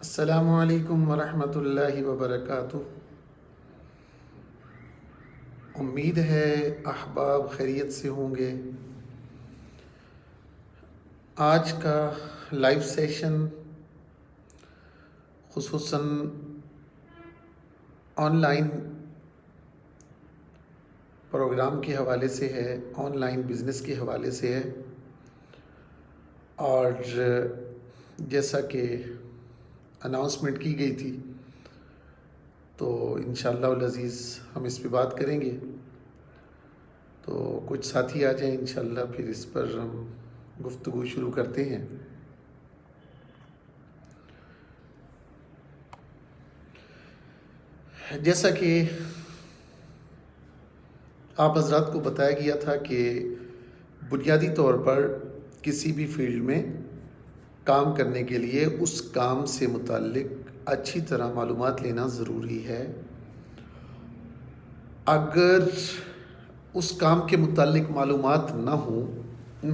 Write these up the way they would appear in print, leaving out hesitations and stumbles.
السلام علیکم ورحمۃ اللہ وبرکاتہ۔ امید ہے احباب خیریت سے ہوں گے۔ آج کا لائیو سیشن خصوصاً آن لائن پروگرام کے حوالے سے ہے، آن لائن بزنس کے حوالے سے ہے، اور جیسا کہ اناؤنسمنٹ کی گئی تھی تو انشاءاللہ العزیز ہم اس پہ بات کریں گے۔ تو کچھ ساتھی آ جائیں، انشاءاللہ پھر اس پر ہم گفتگو شروع کرتے ہیں۔ جیسا کہ آپ حضرات کو بتایا گیا تھا کہ بنیادی طور پر کسی بھی فیلڈ میں کام کرنے کے لیے اس کام سے متعلق اچھی طرح معلومات لینا ضروری ہے۔ اگر اس کام کے متعلق معلومات نہ ہوں،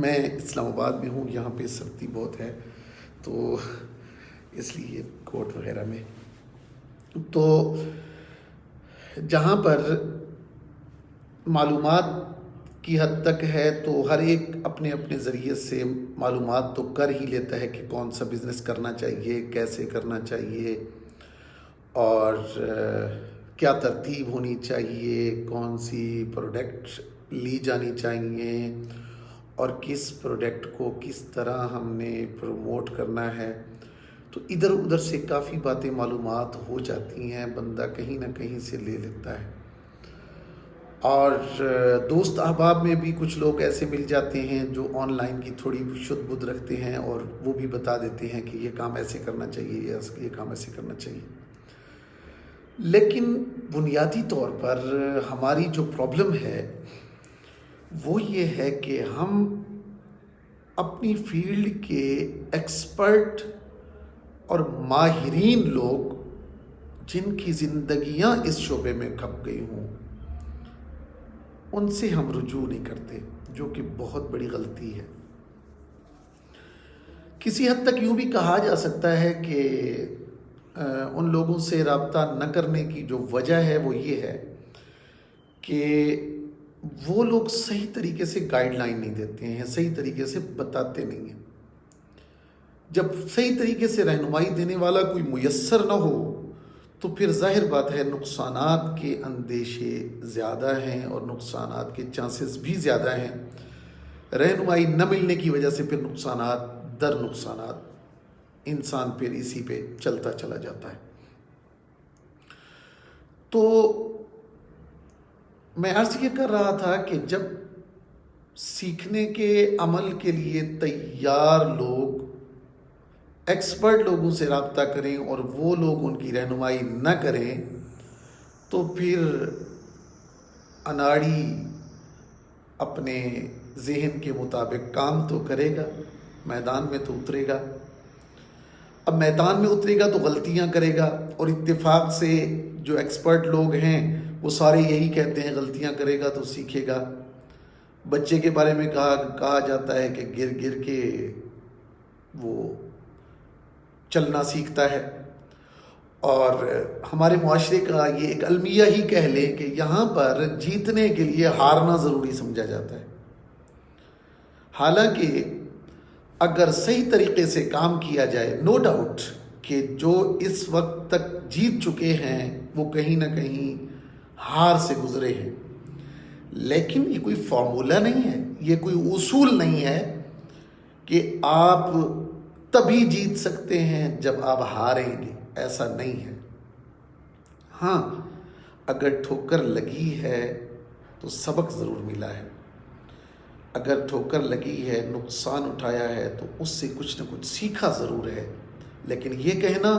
میں اسلام آباد میں ہوں، یہاں پہ سردی بہت ہے تو اس لیے کوٹ وغیرہ میں، تو جہاں پر معلومات کی حد تک ہے تو ہر ایک اپنے اپنے ذریعے سے معلومات تو کر ہی لیتا ہے کہ کون سا بزنس کرنا چاہیے، کیسے کرنا چاہیے، اور کیا ترتیب ہونی چاہیے، کون سی پروڈکٹ لی جانی چاہیے، اور کس پروڈکٹ کو کس طرح ہم نے پروموٹ کرنا ہے۔ تو ادھر ادھر سے کافی باتیں معلومات ہو جاتی ہیں، بندہ کہیں نہ کہیں سے لے لیتا ہے۔ اور دوست احباب میں بھی کچھ لوگ ایسے مل جاتے ہیں جو آن لائن کی تھوڑی شد بدھ رکھتے ہیں اور وہ بھی بتا دیتے ہیں کہ یہ کام ایسے کرنا چاہیے، یہ کام ایسے کرنا چاہیے۔ لیکن بنیادی طور پر ہماری جو پرابلم ہے وہ یہ ہے کہ ہم اپنی فیلڈ کے ایکسپرٹ اور ماہرین لوگ جن کی زندگیاں اس شعبے میں کھپ گئی ہوں ان سے ہم رجوع نہیں کرتے، جو کہ بہت بڑی غلطی ہے۔ کسی حد تک یوں بھی کہا جا سکتا ہے کہ ان لوگوں سے رابطہ نہ کرنے کی جو وجہ ہے وہ یہ ہے کہ وہ لوگ صحیح طریقے سے گائیڈ لائن نہیں دیتے ہیں، صحیح طریقے سے بتاتے نہیں ہیں۔ جب صحیح طریقے سے رہنمائی دینے والا کوئی میسر نہ ہو تو پھر ظاہر بات ہے نقصانات کے اندیشے زیادہ ہیں اور نقصانات کے چانسز بھی زیادہ ہیں۔ رہنمائی نہ ملنے کی وجہ سے پھر نقصانات در نقصانات، انسان پھر اسی پہ چلتا چلا جاتا ہے۔ تو میں عرض یہ کر رہا تھا کہ جب سیکھنے کے عمل کے لیے تیار لوگ ایکسپرٹ لوگوں سے رابطہ کریں اور وہ لوگ ان کی رہنمائی نہ کریں تو پھر اناڑی اپنے ذہن کے مطابق کام تو کرے گا، میدان میں تو اترے گا۔ اب میدان میں اترے گا تو غلطیاں کرے گا، اور اتفاق سے جو ایکسپرٹ لوگ ہیں وہ سارے یہی کہتے ہیں غلطیاں کرے گا تو سیکھے گا۔ بچے کے بارے میں کہا جاتا ہے کہ گر گر کے وہ چلنا سیکھتا ہے، اور ہمارے معاشرے کا یہ ایک المیہ ہی کہہ لیں کہ یہاں پر جیتنے کے لیے ہارنا ضروری سمجھا جاتا ہے۔ حالانکہ اگر صحیح طریقے سے کام کیا جائے، نو ڈاؤٹ کہ جو اس وقت تک جیت چکے ہیں وہ کہیں نہ کہیں ہار سے گزرے ہیں، لیکن یہ کوئی فارمولہ نہیں ہے، یہ کوئی اصول نہیں ہے کہ آپ تبھی جیت سکتے ہیں جب آپ ہاریں گے، ایسا نہیں ہے۔ ہاں، اگر ٹھوکر لگی ہے تو سبق ضرور ملا ہے، اگر ٹھوکر لگی ہے، نقصان اٹھایا ہے تو اس سے کچھ نہ کچھ سیکھا ضرور ہے۔ لیکن یہ کہنا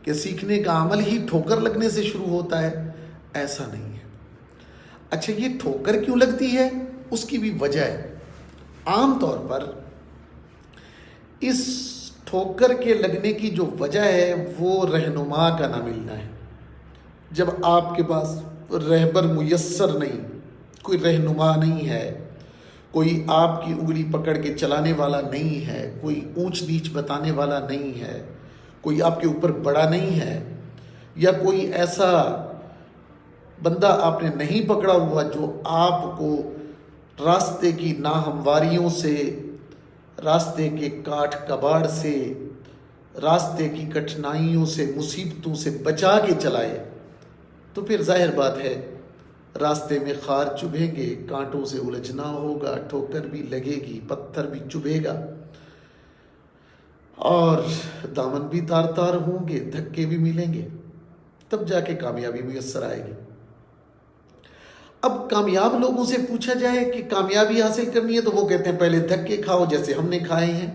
کہ سیکھنے کا عمل ہی ٹھوکر لگنے سے شروع ہوتا ہے، ایسا نہیں ہے۔ اچھا، یہ ٹھوکر کیوں لگتی ہے؟ اس کی بھی وجہ ہے۔ عام طور پر اس ٹھوکر کے لگنے کی جو وجہ ہے وہ رہنما کا نہ ملنا ہے۔ جب آپ کے پاس رہبر میسر نہیں، کوئی رہنما نہیں ہے، کوئی آپ کی انگلی پکڑ کے چلانے والا نہیں ہے، کوئی اونچ نیچ بتانے والا نہیں ہے، کوئی آپ کے اوپر بڑا نہیں ہے، یا کوئی ایسا بندہ آپ نے نہیں پکڑا ہوا جو آپ کو راستے کی ناہمواریوں سے، راستے کے کاٹ کباڑ سے، راستے کی کٹھنائیوں سے، مصیبتوں سے بچا کے چلائے، تو پھر ظاہر بات ہے راستے میں خار چبھیں گے، کانٹوں سے الجھنا ہوگا، ٹھوکر بھی لگے گی، پتھر بھی چبھے گا، اور دامن بھی تار تار ہوں گے، دھکے بھی ملیں گے، تب جا کے کامیابی میسر آئے گی۔ اب کامیاب لوگوں سے پوچھا جائے کہ کامیابی حاصل کرنی ہے تو وہ کہتے ہیں پہلے دھکے کھاؤ جیسے ہم نے کھائے ہیں،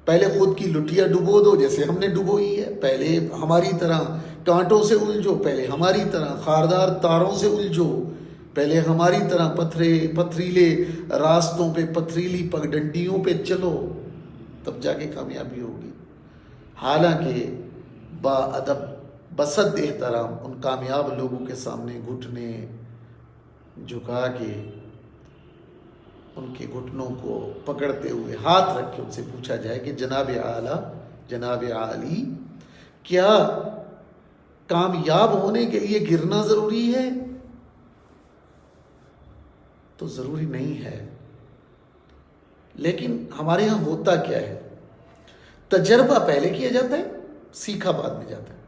پہلے خود کی لٹیا ڈبو دو جیسے ہم نے ڈبوئی ہے، پہلے ہماری طرح کانٹوں سے الجھو، پہلے ہماری طرح خاردار تاروں سے الجھو، پہلے ہماری طرح پتھریلے راستوں پہ، پتھریلی پگڈنڈیوں پہ چلو، تب جا کے کامیابی ہوگی۔ حالانکہ با ادب بصد احترام ان کامیاب لوگوں کے سامنے گھٹنے جھکا کے، ان کے گھٹنوں کو پکڑتے ہوئے ہاتھ رکھ کے ان سے پوچھا جائے کہ جناب اعلیٰ، جناب عالی، کیا کامیاب ہونے کے لیے گرنا ضروری ہے؟ تو ضروری نہیں ہے، لیکن ہمارے ہاں ہوتا کیا ہے، تجربہ پہلے کیا جاتا ہے، سیکھا بعد میں جاتا ہے۔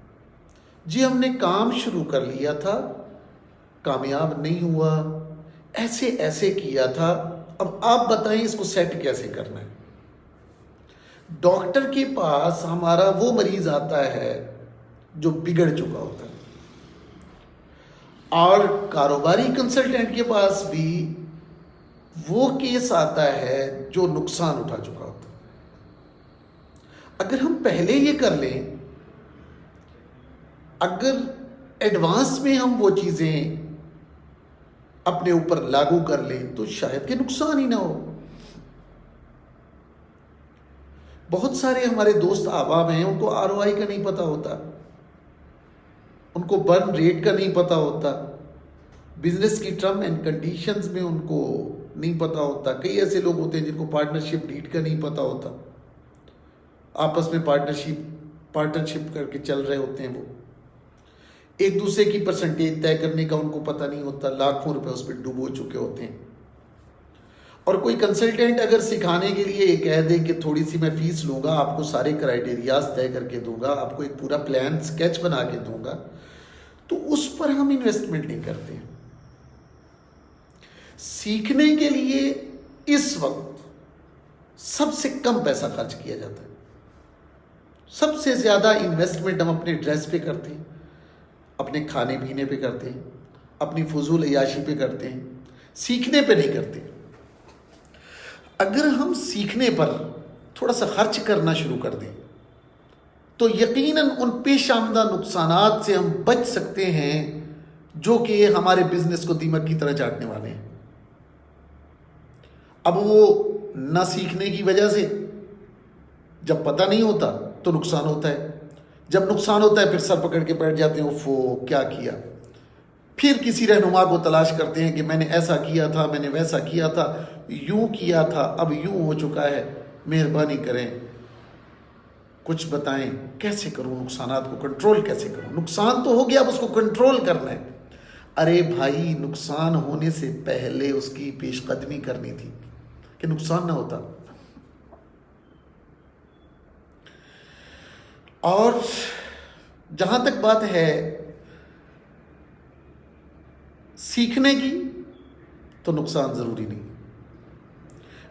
جی ہم نے کام شروع کر لیا تھا، کامیاب نہیں ہوا، ایسے ایسے کیا تھا، اب آپ بتائیں اس کو سیٹ کیسے کرنا ہے۔ ڈاکٹر کے پاس ہمارا وہ مریض آتا ہے جو بگڑ چکا ہوتا ہے، اور کاروباری کنسلٹنٹ کے پاس بھی وہ کیس آتا ہے جو نقصان اٹھا چکا ہوتا ہے۔ اگر ہم پہلے یہ کر لیں، اگر ایڈوانس میں ہم وہ چیزیں اپنے اوپر لاگو کر لیں تو شاید کہ نقصان ہی نہ ہو۔ بہت سارے ہمارے دوست احباب ہیں، ان کو ROI کا نہیں پتا ہوتا، ان کو برن ریٹ کا نہیں پتا ہوتا، بزنس کی ٹرم اینڈ کنڈیشنز میں ان کو نہیں پتا ہوتا۔ کئی ایسے لوگ ہوتے ہیں جن کو پارٹنرشپ ڈیڈ کا نہیں پتا ہوتا، آپس میں پارٹنرشپ کر کے چل رہے ہوتے ہیں، وہ ایک دوسرے کی پرسنٹیج طے کرنے کا ان کو پتہ نہیں ہوتا، لاکھوں روپے اس پہ ڈبو چکے ہوتے ہیں۔ اور کوئی کنسلٹنٹ اگر سکھانے کے لیے یہ کہہ دے کہ تھوڑی سی میں فیس لوں گا، آپ کو سارے کرائیٹیریاز طے کر کے دوں گا، آپ کو ایک پورا پلان سکیچ بنا کے دوں گا، تو اس پر ہم انویسٹمنٹ نہیں کرتے ہیں۔ سیکھنے کے لیے اس وقت سب سے کم پیسہ خرچ کیا جاتا ہے، سب سے زیادہ انویسٹمنٹ ہم اپنے ڈریس پہ کرتے ہیں، اپنے کھانے پینے پہ کرتے ہیں، اپنی فضول عیاشی پہ کرتے ہیں، سیکھنے پہ نہیں کرتے۔ اگر ہم سیکھنے پر تھوڑا سا خرچ کرنا شروع کر دیں تو یقیناً ان پیش آمدہ نقصانات سے ہم بچ سکتے ہیں جو کہ ہمارے بزنس کو دیمک کی طرح چاٹنے والے ہیں۔ اب وہ نہ سیکھنے کی وجہ سے جب پتہ نہیں ہوتا تو نقصان ہوتا ہے، جب نقصان ہوتا ہے پھر سر پکڑ کے بیٹھ جاتے ہیں، اوفو کیا کیا، پھر کسی رہنما کو تلاش کرتے ہیں کہ میں نے ایسا کیا تھا، میں نے ویسا کیا تھا، یوں کیا تھا، اب یوں ہو چکا ہے، مہربانی کریں کچھ بتائیں کیسے کروں، نقصانات کو کنٹرول کیسے کروں۔ نقصان تو ہو گیا، اب اس کو کنٹرول کرنا ہے۔ ارے بھائی، نقصان ہونے سے پہلے اس کی پیش قدمی کرنی تھی کہ نقصان نہ ہوتا۔ اور جہاں تک بات ہے سیکھنے کی، تو نقصان ضروری نہیں،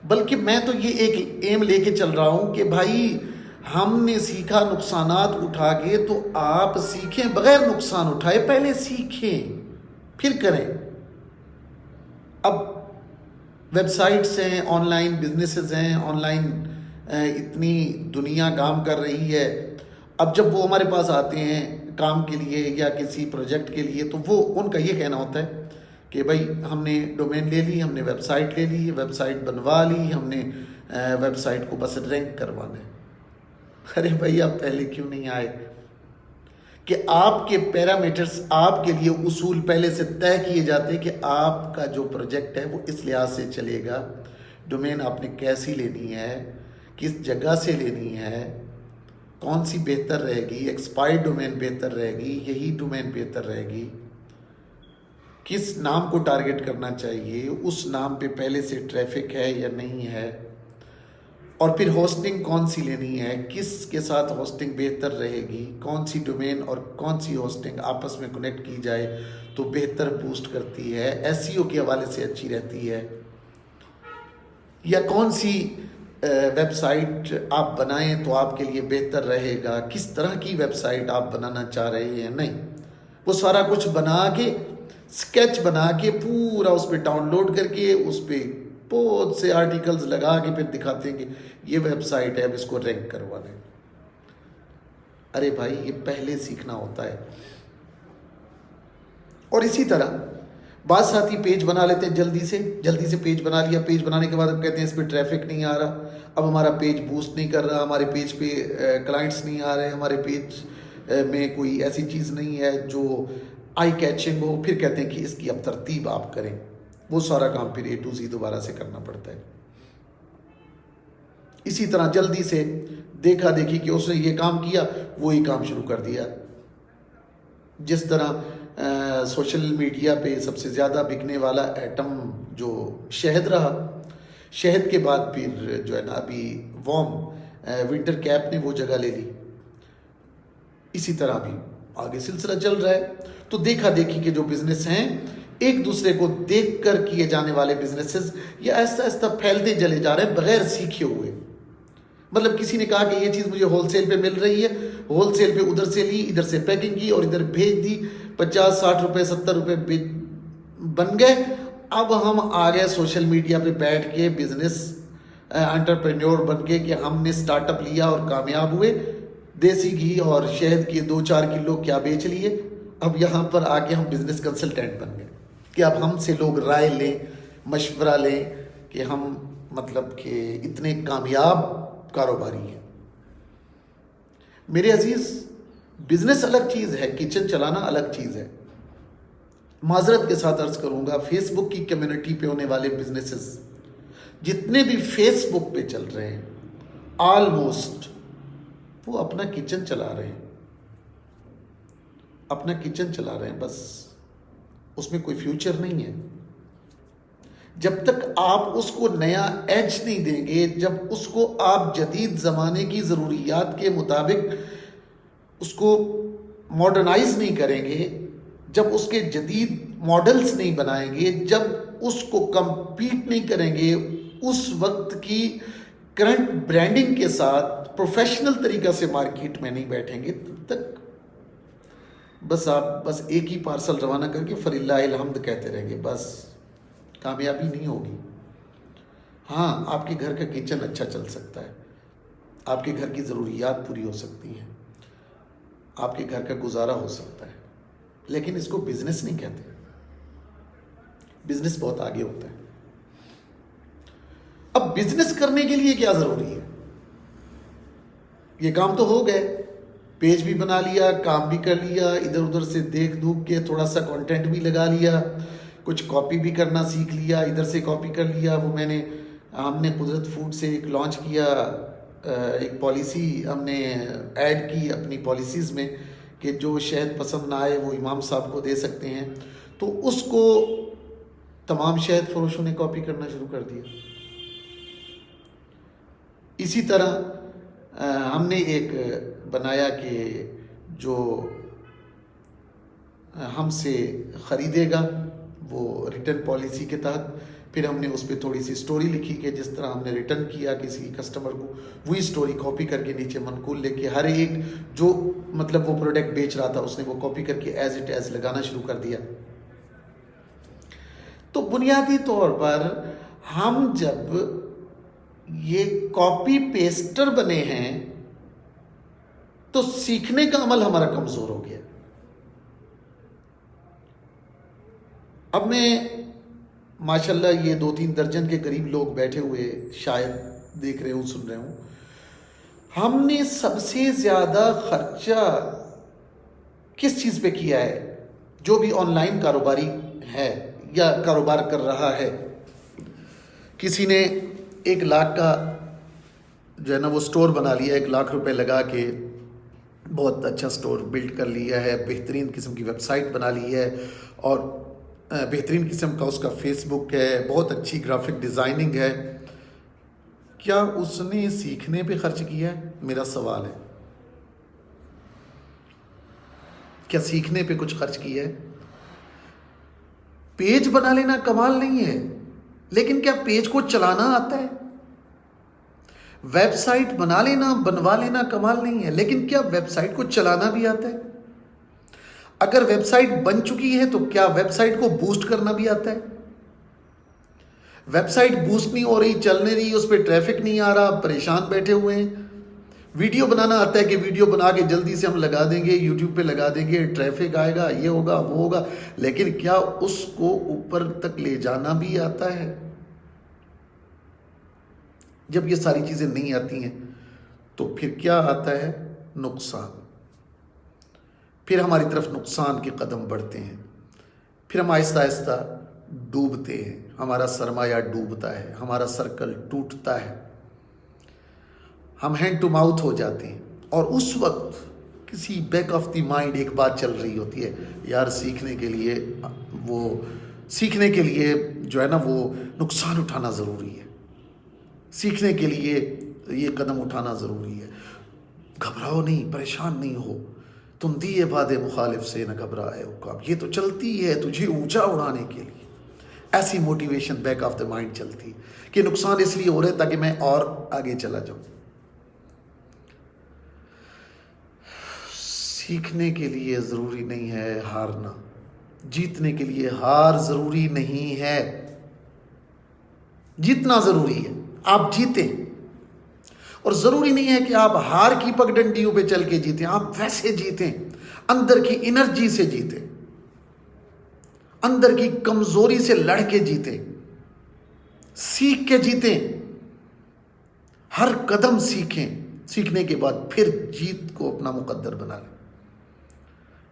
بلکہ میں تو یہ ایک ایم لے کے چل رہا ہوں کہ بھائی ہم نے سیکھا نقصانات اٹھا کے، تو آپ سیکھیں بغیر نقصان اٹھائے، پہلے سیکھیں پھر کریں۔ اب ویب سائٹس ہیں، آن لائن بزنسز ہیں، آن لائن اتنی دنیا کام کر رہی ہے۔ اب جب وہ ہمارے پاس آتے ہیں کام کے لیے یا کسی پروجیکٹ کے لیے، تو وہ ان کا یہ کہنا ہوتا ہے کہ بھائی ہم نے ڈومین لے لی، ہم نے ویب سائٹ لے لی، ویب سائٹ بنوا لی، ہم نے ویب سائٹ کو بس رینک کروانا ہے۔ ارے بھائی آپ پہلے کیوں نہیں آئے کہ آپ کے پیرامیٹرز، آپ کے لیے اصول پہلے سے طے کیے جاتے کہ آپ کا جو پروجیکٹ ہے وہ اس لحاظ سے چلے گا، ڈومین آپ نے کیسی لینی ہے، کس جگہ سے لینی ہے، کون سی بہتر رہے گی؟ ایکسپائرڈ ڈومین بہتر رہے گی، یہی ڈومین بہتر رہے گی؟ کس نام کو ٹارگٹ کرنا چاہیے؟ اس نام پہ پہلے سے ٹریفک ہے یا نہیں ہے؟ اور پھر ہوسٹنگ کون سی لینی ہے؟ کس کے ساتھ ہوسٹنگ بہتر رہے گی؟ کون سی ڈومین اور کون سی ہوسٹنگ آپس میں کنیکٹ کی جائے تو بہتر بوسٹ کرتی ہے، ایس ای او کے حوالے سے اچھی رہتی ہے؟ یا کون سی ویب سائٹ آپ بنائیں تو آپ کے لیے بہتر رہے گا؟ کس طرح کی ویب سائٹ آپ بنانا چاہ رہے ہیں؟ نہیں، وہ سارا کچھ بنا کے، اسکیچ بنا کے، پورا اس پہ ڈاؤن لوڈ کر کے، اس پہ بہت سے آرٹیکلز لگا کے پھر دکھاتے ہیں کہ یہ ویب سائٹ ہے، اب اس کو رینک کروا دیں۔ ارے بھائی، یہ پہلے سیکھنا ہوتا ہے۔ اور اسی طرح بعض ساتھی پیج بنا لیتے ہیں جلدی سے پیج بنا لیا، پیج بنانے کے بعد اب کہتے ہیں اس پہ ٹریفک نہیں آ رہا، اب ہمارا پیج بوسٹ نہیں کر رہا، ہمارے پیج پہ کلائنٹس نہیں آ رہے، ہمارے پیج میں کوئی ایسی چیز نہیں ہے جو آئی کیچنگ ہو۔ پھر کہتے ہیں کہ اس کی اب ترتیب آپ کریں۔ وہ سارا کام پھر A to Z دوبارہ سے کرنا پڑتا ہے۔ اسی طرح جلدی سے دیکھا دیکھی کہ اس نے یہ کام کیا، وہی کام شروع کر دیا۔ جس طرح سوشل میڈیا پہ سب سے زیادہ بکنے والا ایٹم جو شہد رہا، شہد کے بعد پھر جو ہے نا ابھی ونٹر کیپ نے وہ جگہ لے لی۔ اسی طرح بھی آگے سلسلہ چل رہا ہے۔ تو دیکھا دیکھی کے جو بزنس ہیں، ایک دوسرے کو دیکھ کر کیے جانے والے بزنسز، یہ آہستہ آہستہ پھیلتے چلے جا رہے ہیں بغیر سیکھے ہوئے۔ مطلب کسی نے کہا کہ یہ چیز مجھے ہول سیل پہ مل رہی ہے، ہول سیل پہ ادھر سے لی، ادھر سے پیکنگ کی اور ادھر بھیج دی، 50-60 روپے 70 روپے بن گئے۔ اب ہم آگے سوشل میڈیا پہ بیٹھ کے بزنس انٹرپرینیور بن کے کہ ہم نے سٹارٹ اپ لیا اور کامیاب ہوئے، دیسی گھی اور شہد کے 2-4 کلو کیا بیچ لیے۔ اب یہاں پر آ کے ہم بزنس کنسلٹینٹ بن گئے کہ اب ہم سے لوگ رائے لیں، مشورہ لیں کہ ہم مطلب کہ اتنے کامیاب کاروباری ہیں۔ میرے عزیز، بزنس الگ چیز ہے، کچن چلانا الگ چیز ہے۔ معذرت کے ساتھ عرض کروں گا، فیس بک کی کمیونٹی پہ ہونے والے بزنسز جتنے بھی فیس بک پہ چل رہے ہیں، آلموسٹ وہ اپنا کچن چلا رہے ہیں، اپنا کچن چلا رہے ہیں، بس اس میں کوئی فیوچر نہیں ہے۔ جب تک آپ اس کو نیا ایج نہیں دیں گے، جب اس کو آپ جدید زمانے کی ضروریات کے مطابق اس کو ماڈرنائز نہیں کریں گے، جب اس کے جدید ماڈلز نہیں بنائیں گے، جب اس کو کمپیٹ نہیں کریں گے اس وقت کی کرنٹ برانڈنگ کے ساتھ، پروفیشنل طریقہ سے مارکیٹ میں نہیں بیٹھیں گے، تب تک آپ ایک ہی پارسل روانہ کر کے فللہ الحمد کہتے رہیں گے، بس کامیابی نہیں ہوگی۔ ہاں، آپ کے گھر کا کچن اچھا چل سکتا ہے، آپ کے گھر کی ضروریات پوری ہو سکتی ہیں، آپ کے گھر کا گزارا ہو سکتا ہے، لیکن اس کو بزنس نہیں کہتے۔ بزنس بہت آگے ہوتا ہے۔ اب بزنس کرنے کے لیے کیا ضروری ہے؟ یہ کام تو ہو گئے، پیج بھی بنا لیا، کام بھی کر لیا، ادھر ادھر سے دیکھ دھوک کے تھوڑا سا کنٹینٹ بھی لگا لیا، کچھ کاپی بھی کرنا سیکھ لیا، ادھر سے کاپی کر لیا۔ ہم نے قدرت فوڈ سے ایک لانچ کیا، ایک پالیسی ہم نے ایڈ کی اپنی پالیسیز میں کہ جو شہد پسند نہ آئے وہ امام صاحب کو دے سکتے ہیں، تو اس کو تمام شہد فروشوں نے کاپی کرنا شروع کر دیا۔ اسی طرح ہم نے ایک بنایا کہ جو ہم سے خریدے گا وہ ریٹرن پالیسی کے تحت، پھر ہم نے اس پہ تھوڑی سی سٹوری لکھی کہ جس طرح ہم نے ریٹرن کیا کسی کسٹمر کو، وہی سٹوری کاپی کر کے نیچے منقول لے کے ہر ایک جو مطلب وہ پروڈکٹ بیچ رہا تھا اس نے وہ کاپی کر کے ایز اٹ ایز لگانا شروع کر دیا۔ تو بنیادی طور پر ہم جب یہ کاپی پیسٹر بنے ہیں تو سیکھنے کا عمل ہمارا کمزور ہو گیا۔ اب میں ماشاءاللہ یہ 2-3 درجن کے قریب لوگ بیٹھے ہوئے شاید دیکھ رہے ہوں، سن رہے ہوں، ہم نے سب سے زیادہ خرچہ کس چیز پہ کیا ہے؟ جو بھی آن لائن کاروباری ہے یا کاروبار کر رہا ہے، کسی نے 1 لاکھ کا جو ہے نا وہ سٹور بنا لیا، 1,00,000 روپے لگا کے بہت اچھا سٹور بلڈ کر لیا ہے، بہترین قسم کی ویب سائٹ بنا لی ہے، اور بہترین قسم کا اس کا فیس بک ہے، بہت اچھی گرافک ڈیزائننگ ہے. کیا اس نے سیکھنے پہ خرچ کیا ہے؟ میرا سوال ہے، کیا سیکھنے پہ کچھ خرچ کیا ہے؟ پیج بنا لینا کمال نہیں ہے، لیکن کیا پیج کو چلانا آتا ہے؟ ویب سائٹ بنوا لینا کمال نہیں ہے، لیکن کیا ویب سائٹ کو چلانا بھی آتا ہے؟ اگر ویب سائٹ بن چکی ہے تو کیا ویب سائٹ کو بوسٹ کرنا بھی آتا ہے؟ ویب سائٹ بوسٹ نہیں ہو رہی، چل نہیں رہی، اس پہ ٹریفک نہیں آ رہا، پریشان بیٹھے ہوئے ہیں. ویڈیو بنانا آتا ہے کہ ویڈیو بنا کے جلدی سے ہم لگا دیں گے، یوٹیوب پہ لگا دیں گے، ٹریفک آئے گا، یہ ہوگا وہ ہوگا، لیکن کیا اس کو اوپر تک لے جانا بھی آتا ہے؟ جب یہ ساری چیزیں نہیں آتی ہیں تو پھر کیا آتا ہے؟ نقصان. پھر ہماری طرف نقصان کے قدم بڑھتے ہیں، پھر ہم آہستہ آہستہ ڈوبتے ہیں، ہمارا سرمایہ ڈوبتا ہے، ہمارا سرکل ٹوٹتا ہے، ہم ہینڈ ٹو ماؤتھ ہو جاتے ہیں. اور اس وقت کسی بیک آف دی مائنڈ ایک بات چل رہی ہوتی ہے، یار سیکھنے کے لیے جو ہے نا وہ نقصان اٹھانا ضروری ہے، سیکھنے کے لیے یہ قدم اٹھانا ضروری ہے. گھبراؤ نہیں، پریشان نہیں ہو، تم دیے باد مخالف سے نہ گھبرائے عقاب، یہ تو چلتی ہے تجھے اونچا اڑانے کے لیے. ایسی motivation back of the mind چلتی کہ نقصان اس لیے ہو رہا ہے تاکہ میں اور آگے چلا جاؤں. سیکھنے کے لیے ضروری نہیں ہے ہارنا، جیتنے کے لیے ہار ضروری نہیں ہے، جیتنا ضروری ہے. آپ جیتیں، اور ضروری نہیں ہے کہ آپ ہار کی پگڈنڈیوں پہ چل کے جیتیں، آپ ویسے جیتیں، اندر کی انرجی سے جیتیں، اندر کی کمزوری سے لڑ کے جیتیں، سیکھ کے جیتیں. ہر قدم سیکھیں، سیکھنے کے بعد پھر جیت کو اپنا مقدر بنا لیں.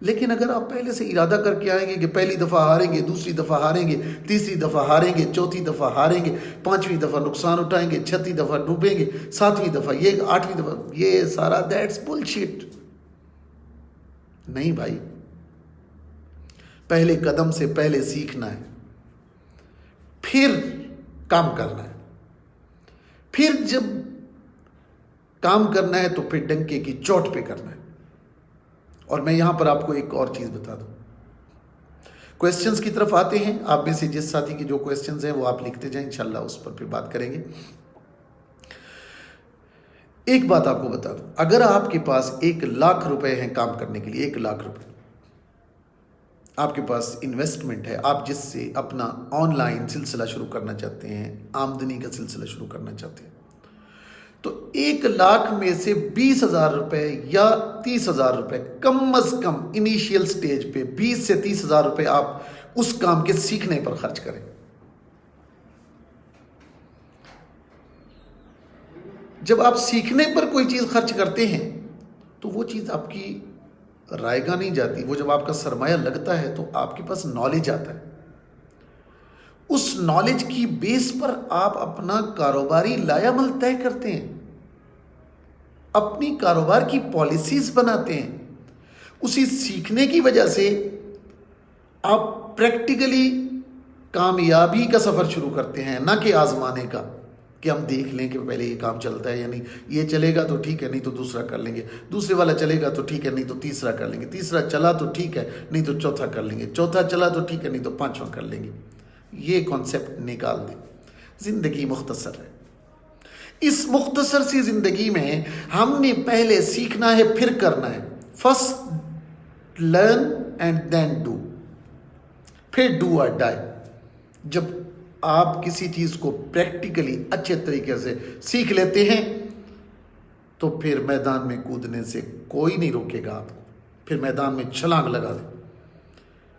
لیکن اگر آپ پہلے سے ارادہ کر کے آئیں گے کہ پہلی دفعہ ہاریں گے، دوسری دفعہ ہاریں گے، تیسری دفعہ ہاریں گے، چوتھی دفعہ ہاریں گے، پانچویں دفعہ نقصان اٹھائیں گے، چھٹی دفعہ ڈوبیں گے، ساتویں دفعہ یہ، آٹھویں دفعہ یہ، سارا دیٹس بل شٹ. نہیں بھائی، پہلے قدم سے پہلے سیکھنا ہے، پھر کام کرنا ہے. پھر جب کام کرنا ہے تو پھر ڈنکے کی چوٹ پہ کرنا ہے. اور میں یہاں پر آپ کو ایک اور چیز بتا دوں. کویسچنز کی طرف آتے ہیں. آپ میں سے جس ساتھی کی جو کویسچنز ہیں وہ آپ لکھتے جائیں، انشاءاللہ اس پر پھر بات کریں گے. ایک بات آپ کو بتا دوں، اگر آپ کے پاس 1,00,000 روپے ہیں کام کرنے کے لیے، 1,00,000 روپے آپ کے پاس انویسٹمنٹ ہے، آپ جس سے اپنا آن لائن سلسلہ شروع کرنا چاہتے ہیں، آمدنی کا سلسلہ شروع کرنا چاہتے ہیں، تو 1,00,000 میں سے 20,000 روپے یا 30,000 روپے کم از کم انیشیل سٹیج پہ 20 سے 30,000 روپے آپ اس کام کے سیکھنے پر خرچ کریں. جب آپ سیکھنے پر کوئی چیز خرچ کرتے ہیں تو وہ چیز آپ کی رائے گاہ نہیں جاتی. وہ جب آپ کا سرمایہ لگتا ہے تو آپ کے پاس نالج آتا ہے. اس نالج کی بیس پر آپ اپنا کاروباری لائحہ طے کرتے ہیں، اپنی کاروبار کی پالیسیز بناتے ہیں. اسی سیکھنے کی وجہ سے آپ پریکٹیکلی کامیابی کا سفر شروع کرتے ہیں، نہ کہ آزمانے کا کہ ہم دیکھ لیں کہ پہلے یہ کام چلتا ہے یا نہیں، یہ چلے گا تو ٹھیک ہے، نہیں تو دوسرا کر لیں گے، دوسرے والا چلے گا تو ٹھیک ہے، نہیں تو تیسرا کر لیں گے، تیسرا چلا تو ٹھیک ہے، نہیں تو چوتھا کر لیں گے، چوتھا چلا تو ٹھیک ہے، نہیں تو پانچواں کر لیں گے. یہ کانسیپٹ نکال دیں. زندگی مختصر ہے. اس مختصر سی زندگی میں ہم نے پہلے سیکھنا ہے، پھر کرنا ہے. First learn and then do, پھر ڈو اور ڈائی. جب آپ کسی چیز کو پریکٹیکلی اچھے طریقے سے سیکھ لیتے ہیں تو پھر میدان میں کودنے سے کوئی نہیں روکے گا آپ کو. پھر میدان میں چھلانگ لگا دیں،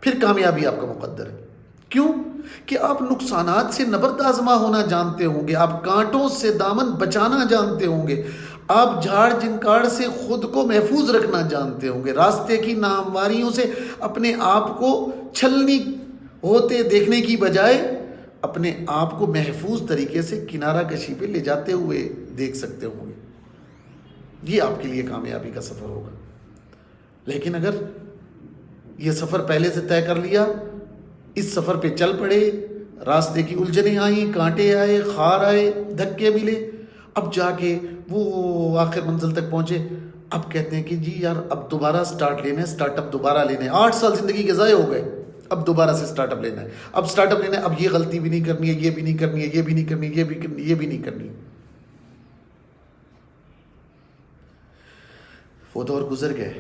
پھر کامیابی آپ کا مقدر ہے. کیوں؟ کہ آپ نقصانات سے نبرد آزما ہونا جانتے ہوں گے، آپ کانٹوں سے دامن بچانا جانتے ہوں گے، آپ جھاڑ جنکاڑ سے خود کو محفوظ رکھنا جانتے ہوں گے، راستے کی ناہمواریوں سے اپنے آپ کو چھلنی ہوتے دیکھنے کی بجائے اپنے آپ کو محفوظ طریقے سے کنارہ کشی پہ لے جاتے ہوئے دیکھ سکتے ہوں گے. یہ آپ کے لیے کامیابی کا سفر ہوگا. لیکن اگر یہ سفر پہلے سے طے کر لیا, اس سفر پہ چل پڑے, راستے کی الجھنیں آئیں, کانٹے آئے, خار آئے, دھکے ملے, اب جا کے وہ آخر منزل تک پہنچے, اب کہتے ہیں کہ جی یار اب دوبارہ سٹارٹ لینا ہے, سٹارٹ اپ دوبارہ لینا ہے. 8 سال زندگی کے ضائع ہو گئے, اب دوبارہ سے سٹارٹ اپ لینا ہے, اب سٹارٹ اپ لینا ہے, اب یہ غلطی بھی نہیں کرنی ہے, یہ بھی نہیں کرنی ہے, یہ بھی نہیں کرنی ہے, یہ بھی نہیں کرنی. وہ دور گزر گئے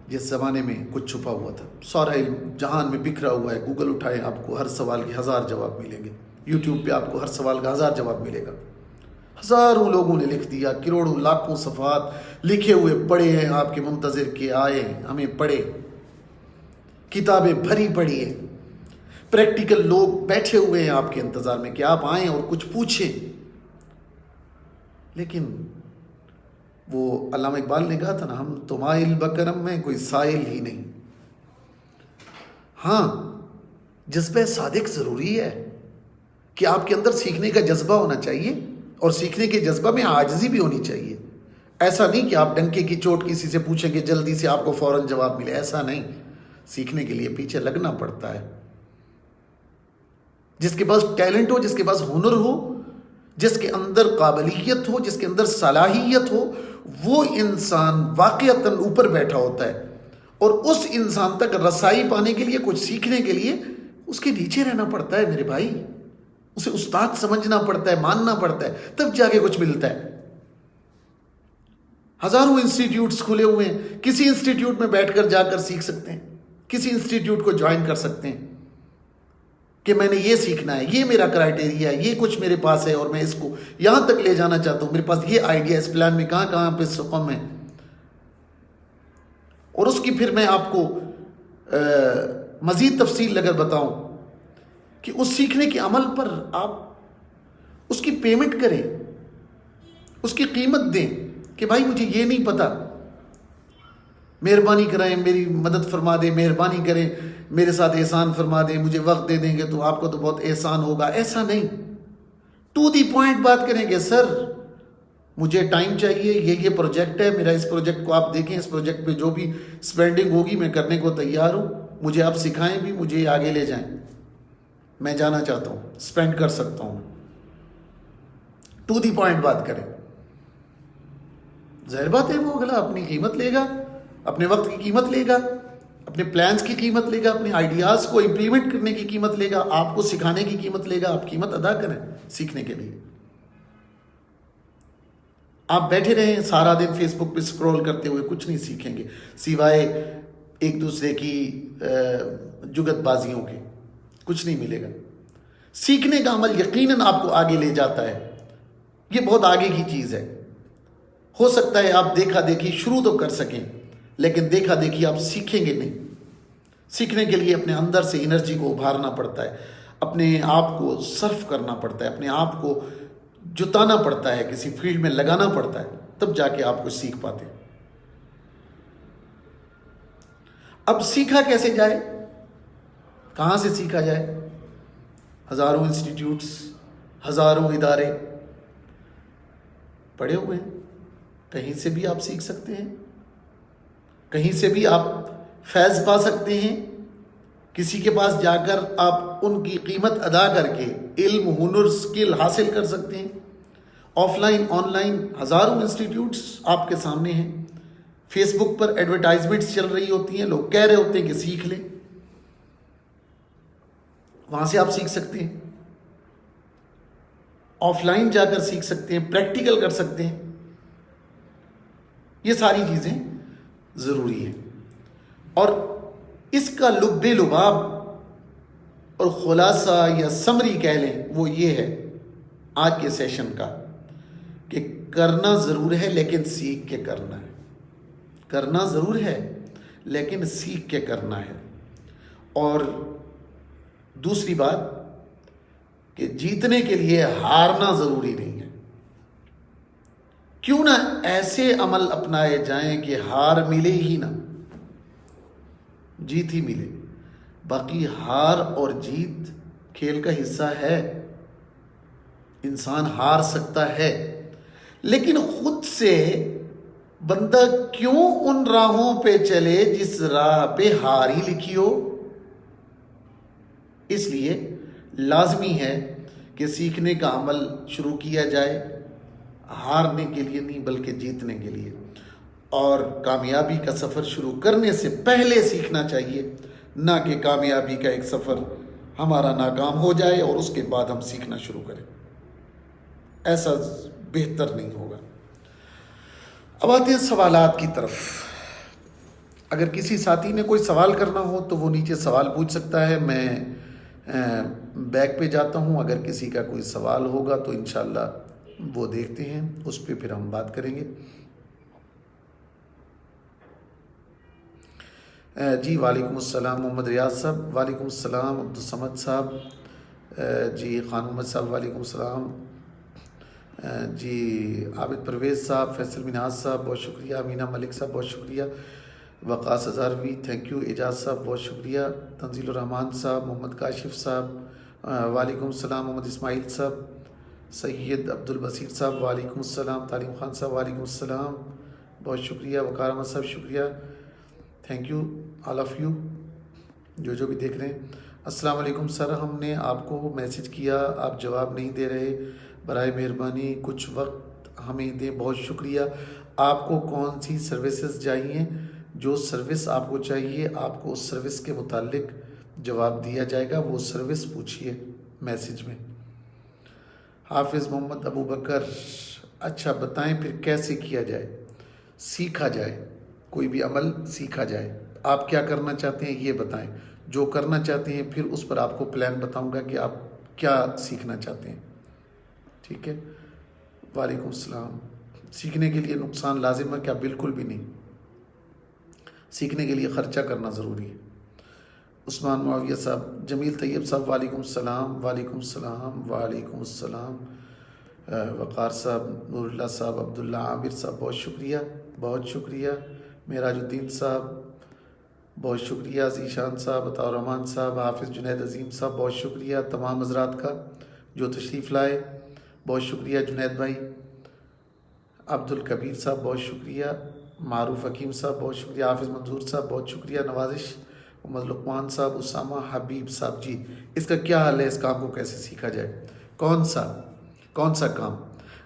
جس زمانے میں کچھ چھپا ہوا تھا. سارا علم جہان میں بکھرا ہوا ہے. گوگل اٹھائیں, آپ کو ہر سوال کے 1000 جواب ملیں گے. یوٹیوب پہ آپ کو ہر سوال کا 1000 جواب ملے گا. ہزاروں لوگوں نے لکھ دیا, کروڑوں لاکھوں صفحات لکھے ہوئے پڑے ہیں آپ کے منتظر کے آئے ہمیں پڑھے. کتابیں بھری پڑی ہیں, پریکٹیکل لوگ بیٹھے ہوئے ہیں آپ کے انتظار میں کہ آپ آئیں اور کچھ پوچھیں. لیکن وہ علامہ اقبال نے کہا تھا نا, ہم تمائل بکرم میں کوئی سائل ہی نہیں. ہاں, جذبہ صادق ضروری ہے کہ آپ کے اندر سیکھنے کا جذبہ ہونا چاہیے, اور سیکھنے کے جذبہ میں عاجزی بھی ہونی چاہیے. ایسا نہیں کہ آپ ڈنکے کی چوٹ کسی سے پوچھیں گے جلدی سے آپ کو فوراً جواب ملے, ایسا نہیں. سیکھنے کے لیے پیچھے لگنا پڑتا ہے. جس کے پاس ٹیلنٹ ہو, جس کے پاس ہنر ہو, جس کے اندر قابلیت ہو, جس کے اندر صلاحیت ہو, وہ انسان واقعتاً اوپر بیٹھا ہوتا ہے. اور اس انسان تک رسائی پانے کے لیے, کچھ سیکھنے کے لیے اس کے نیچے رہنا پڑتا ہے میرے بھائی. اسے استاد سمجھنا پڑتا ہے, ماننا پڑتا ہے, تب جا کے کچھ ملتا ہے. ہزاروں انسٹیٹیوٹس کھلے ہوئے ہیں, کسی انسٹیٹیوٹ میں بیٹھ کر جا کر سیکھ سکتے ہیں, کسی انسٹیٹیوٹ کو جوائن کر سکتے ہیں کہ میں نے یہ سیکھنا ہے, یہ میرا کرائٹیریا ہے, یہ کچھ میرے پاس ہے اور میں اس کو یہاں تک لے جانا چاہتا ہوں, میرے پاس یہ آئیڈیا, اس پلان میں کہاں کہاں پہ سقم ہے. اور اس کی پھر میں آپ کو مزید تفصیل اگر بتاؤں کہ اس سیکھنے کے عمل پر آپ اس کی پیمنٹ کریں, اس کی قیمت دیں کہ بھائی مجھے یہ نہیں پتا, مہربانی کریں, میری مدد فرما دیں, مہربانی کریں, میرے ساتھ احسان فرما دیں, مجھے وقت دے دیں گے تو آپ کو تو بہت احسان ہوگا. ایسا نہیں, ٹو دی پوائنٹ بات کریں گے. سر مجھے ٹائم چاہیے, یہ پروجیکٹ ہے میرا, اس پروجیکٹ کو آپ دیکھیں, اس پروجیکٹ پہ جو بھی سپینڈنگ ہوگی میں کرنے کو تیار ہوں, مجھے آپ سکھائیں بھی, مجھے آگے لے جائیں, میں جانا چاہتا ہوں, سپینڈ کر سکتا ہوں. ٹو دی پوائنٹ بات کریں. ظاہر بات ہے وہ اگلا اپنی قیمت لے گا, اپنے وقت کی قیمت لے گا, اپنے پلانز کی قیمت لے گا, اپنے آئیڈیاز کو امپلیمنٹ کرنے کی قیمت لے گا, آپ کو سکھانے کی قیمت لے گا. آپ قیمت ادا کریں سیکھنے کے لیے. آپ بیٹھے رہیں سارا دن فیس بک پہ سکرول کرتے ہوئے, کچھ نہیں سیکھیں گے سوائے ایک دوسرے کی جگت بازیوں کے, کچھ نہیں ملے گا. سیکھنے کا عمل یقیناً آپ کو آگے لے جاتا ہے, یہ بہت آگے کی چیز ہے. ہو سکتا ہے آپ دیکھا دیکھی شروع تو کر سکیں, لیکن دیکھا دیکھی آپ سیکھیں گے نہیں. سیکھنے کے لیے اپنے اندر سے انرجی کو ابھارنا پڑتا ہے, اپنے آپ کو صرف کرنا پڑتا ہے, اپنے آپ کو جتانا پڑتا ہے, کسی فیلڈ میں لگانا پڑتا ہے, تب جا کے آپ کچھ سیکھ پاتے. اب سیکھا کیسے جائے, کہاں سے سیکھا جائے؟ ہزاروں انسٹیٹیوٹس, ہزاروں ادارے پڑے ہوئے ہیں, کہیں سے بھی آپ سیکھ سکتے ہیں, کہیں سے بھی آپ فیض پا سکتے ہیں. کسی کے پاس جا کر آپ ان کی قیمت ادا کر کے علم, ہنر, سکل حاصل کر سکتے ہیں. آف لائن آن لائن ہزاروں انسٹیٹیوٹس آپ کے سامنے ہیں. فیس بک پر ایڈورٹائزمنٹس چل رہی ہوتی ہیں, لوگ کہہ رہے ہوتے ہیں کہ سیکھ لیں, وہاں سے آپ سیکھ سکتے ہیں. آف لائن جا کر سیکھ سکتے ہیں, پریکٹیکل کر سکتے ہیں. یہ ساری چیزیں ضروری ہیں. اور اس کا لب لباب اور خلاصہ یا سمری کہہ لیں وہ یہ ہے آج کے سیشن کا, کہ کرنا ضرور ہے لیکن سیکھ کے کرنا ہے. کرنا ضرور ہے لیکن سیکھ کے کرنا ہے. اور دوسری بات کہ جیتنے کے لیے ہارنا ضروری نہیں ہے. کیوں نہ ایسے عمل اپنائے جائیں کہ ہار ملے ہی نہ, جیت ہی ملے. باقی ہار اور جیت کھیل کا حصہ ہے، انسان ہار سکتا ہے، لیکن خود سے بندہ کیوں ان راہوں پہ چلے جس راہ پہ ہار ہی لکھی ہو؟ اس لیے لازمی ہے کہ سیکھنے کا عمل شروع کیا جائے، ہارنے کے لیے نہیں بلکہ جیتنے کے لیے، اور کامیابی کا سفر شروع کرنے سے پہلے سیکھنا چاہیے، نہ کہ کامیابی کا ایک سفر ہمارا ناکام ہو جائے اور اس کے بعد ہم سیکھنا شروع کریں، ایسا بہتر نہیں ہوگا۔ اب آتے ہیں سوالات کی طرف۔ اگر کسی ساتھی نے کوئی سوال کرنا ہو تو وہ نیچے سوال پوچھ سکتا ہے، میں بیک پہ جاتا ہوں، اگر کسی کا کوئی سوال ہوگا تو انشاءاللہ وہ دیکھتے ہیں، اس پہ پھر ہم بات کریں گے۔ جی وعلیکم السلام محمد ریاض صاحب، وعلیکم السلام عبدالصمد صاحب، جی خان محمد صاحب وعلیکم السلام، جی عابد پرویز صاحب، فیصل مناز صاحب بہت شکریہ، امینا ملک صاحب بہت شکریہ، وقاص ہزاروی تھینک یو، اعجاز صاحب بہت شکریہ، تنزیل الرحمان صاحب، محمد کاشف صاحب وعلیکم السلام، محمد اسماعیل صاحب، سید عبد البصیر صاحب وعلیکم السلام، تعلیم خان صاحب وعلیکم السلام بہت شکریہ، وقار احمد صاحب شکریہ، thank you all of you جو بھی دیکھ رہے ہیں۔ السلام علیکم سر، ہم نے آپ کو میسج کیا، آپ جواب نہیں دے رہے، برائے مہربانی کچھ وقت ہمیں دیں۔ بہت شکریہ۔ آپ کو کون سی سروسز چاہیے؟ جو سروس آپ کو چاہیے آپ کو اس سروس کے متعلق جواب دیا جائے گا، وہ سروس پوچھیے میسج میں۔ حافظ محمد ابو بکر، اچھا بتائیں پھر کیسے کیا جائے؟ سیکھا جائے، کوئی بھی عمل سیکھا جائے۔ آپ کیا کرنا چاہتے ہیں یہ بتائیں، جو کرنا چاہتے ہیں پھر اس پر آپ کو پلان بتاؤں گا کہ آپ کیا سیکھنا چاہتے ہیں، ٹھیک ہے؟ وعلیکم السلام۔ سیکھنے کے لیے نقصان لازم ہے کیا؟ بالکل بھی نہیں، سیکھنے کے لیے خرچہ کرنا ضروری ہے۔ عثمان معاویہ صاحب، جمیل طیب صاحب وعلیکم السلام، وعلیکم السلام، وعلیکم السلام، وقار صاحب، نور اللہ صاحب، عبداللہ عامر صاحب بہت شکریہ، بہت شکریہ، معراج الدین صاحب بہت شکریہ، ذیشان صاحب، عطاء الرحمان صاحب، حافظ جنید عظیم صاحب بہت شکریہ تمام حضرات کا جو تشریف لائے، بہت شکریہ جنید بھائی، عبد الکبیر صاحب بہت شکریہ، معروف حکیم صاحب بہت شکریہ، حافظ منظور صاحب بہت شکریہ، نوازش محمد لقمان صاحب، اسامہ حبیب صاحب، جی اس کا کیا حل ہے، اس کام کو کیسے سیکھا جائے؟ کون سا کام؟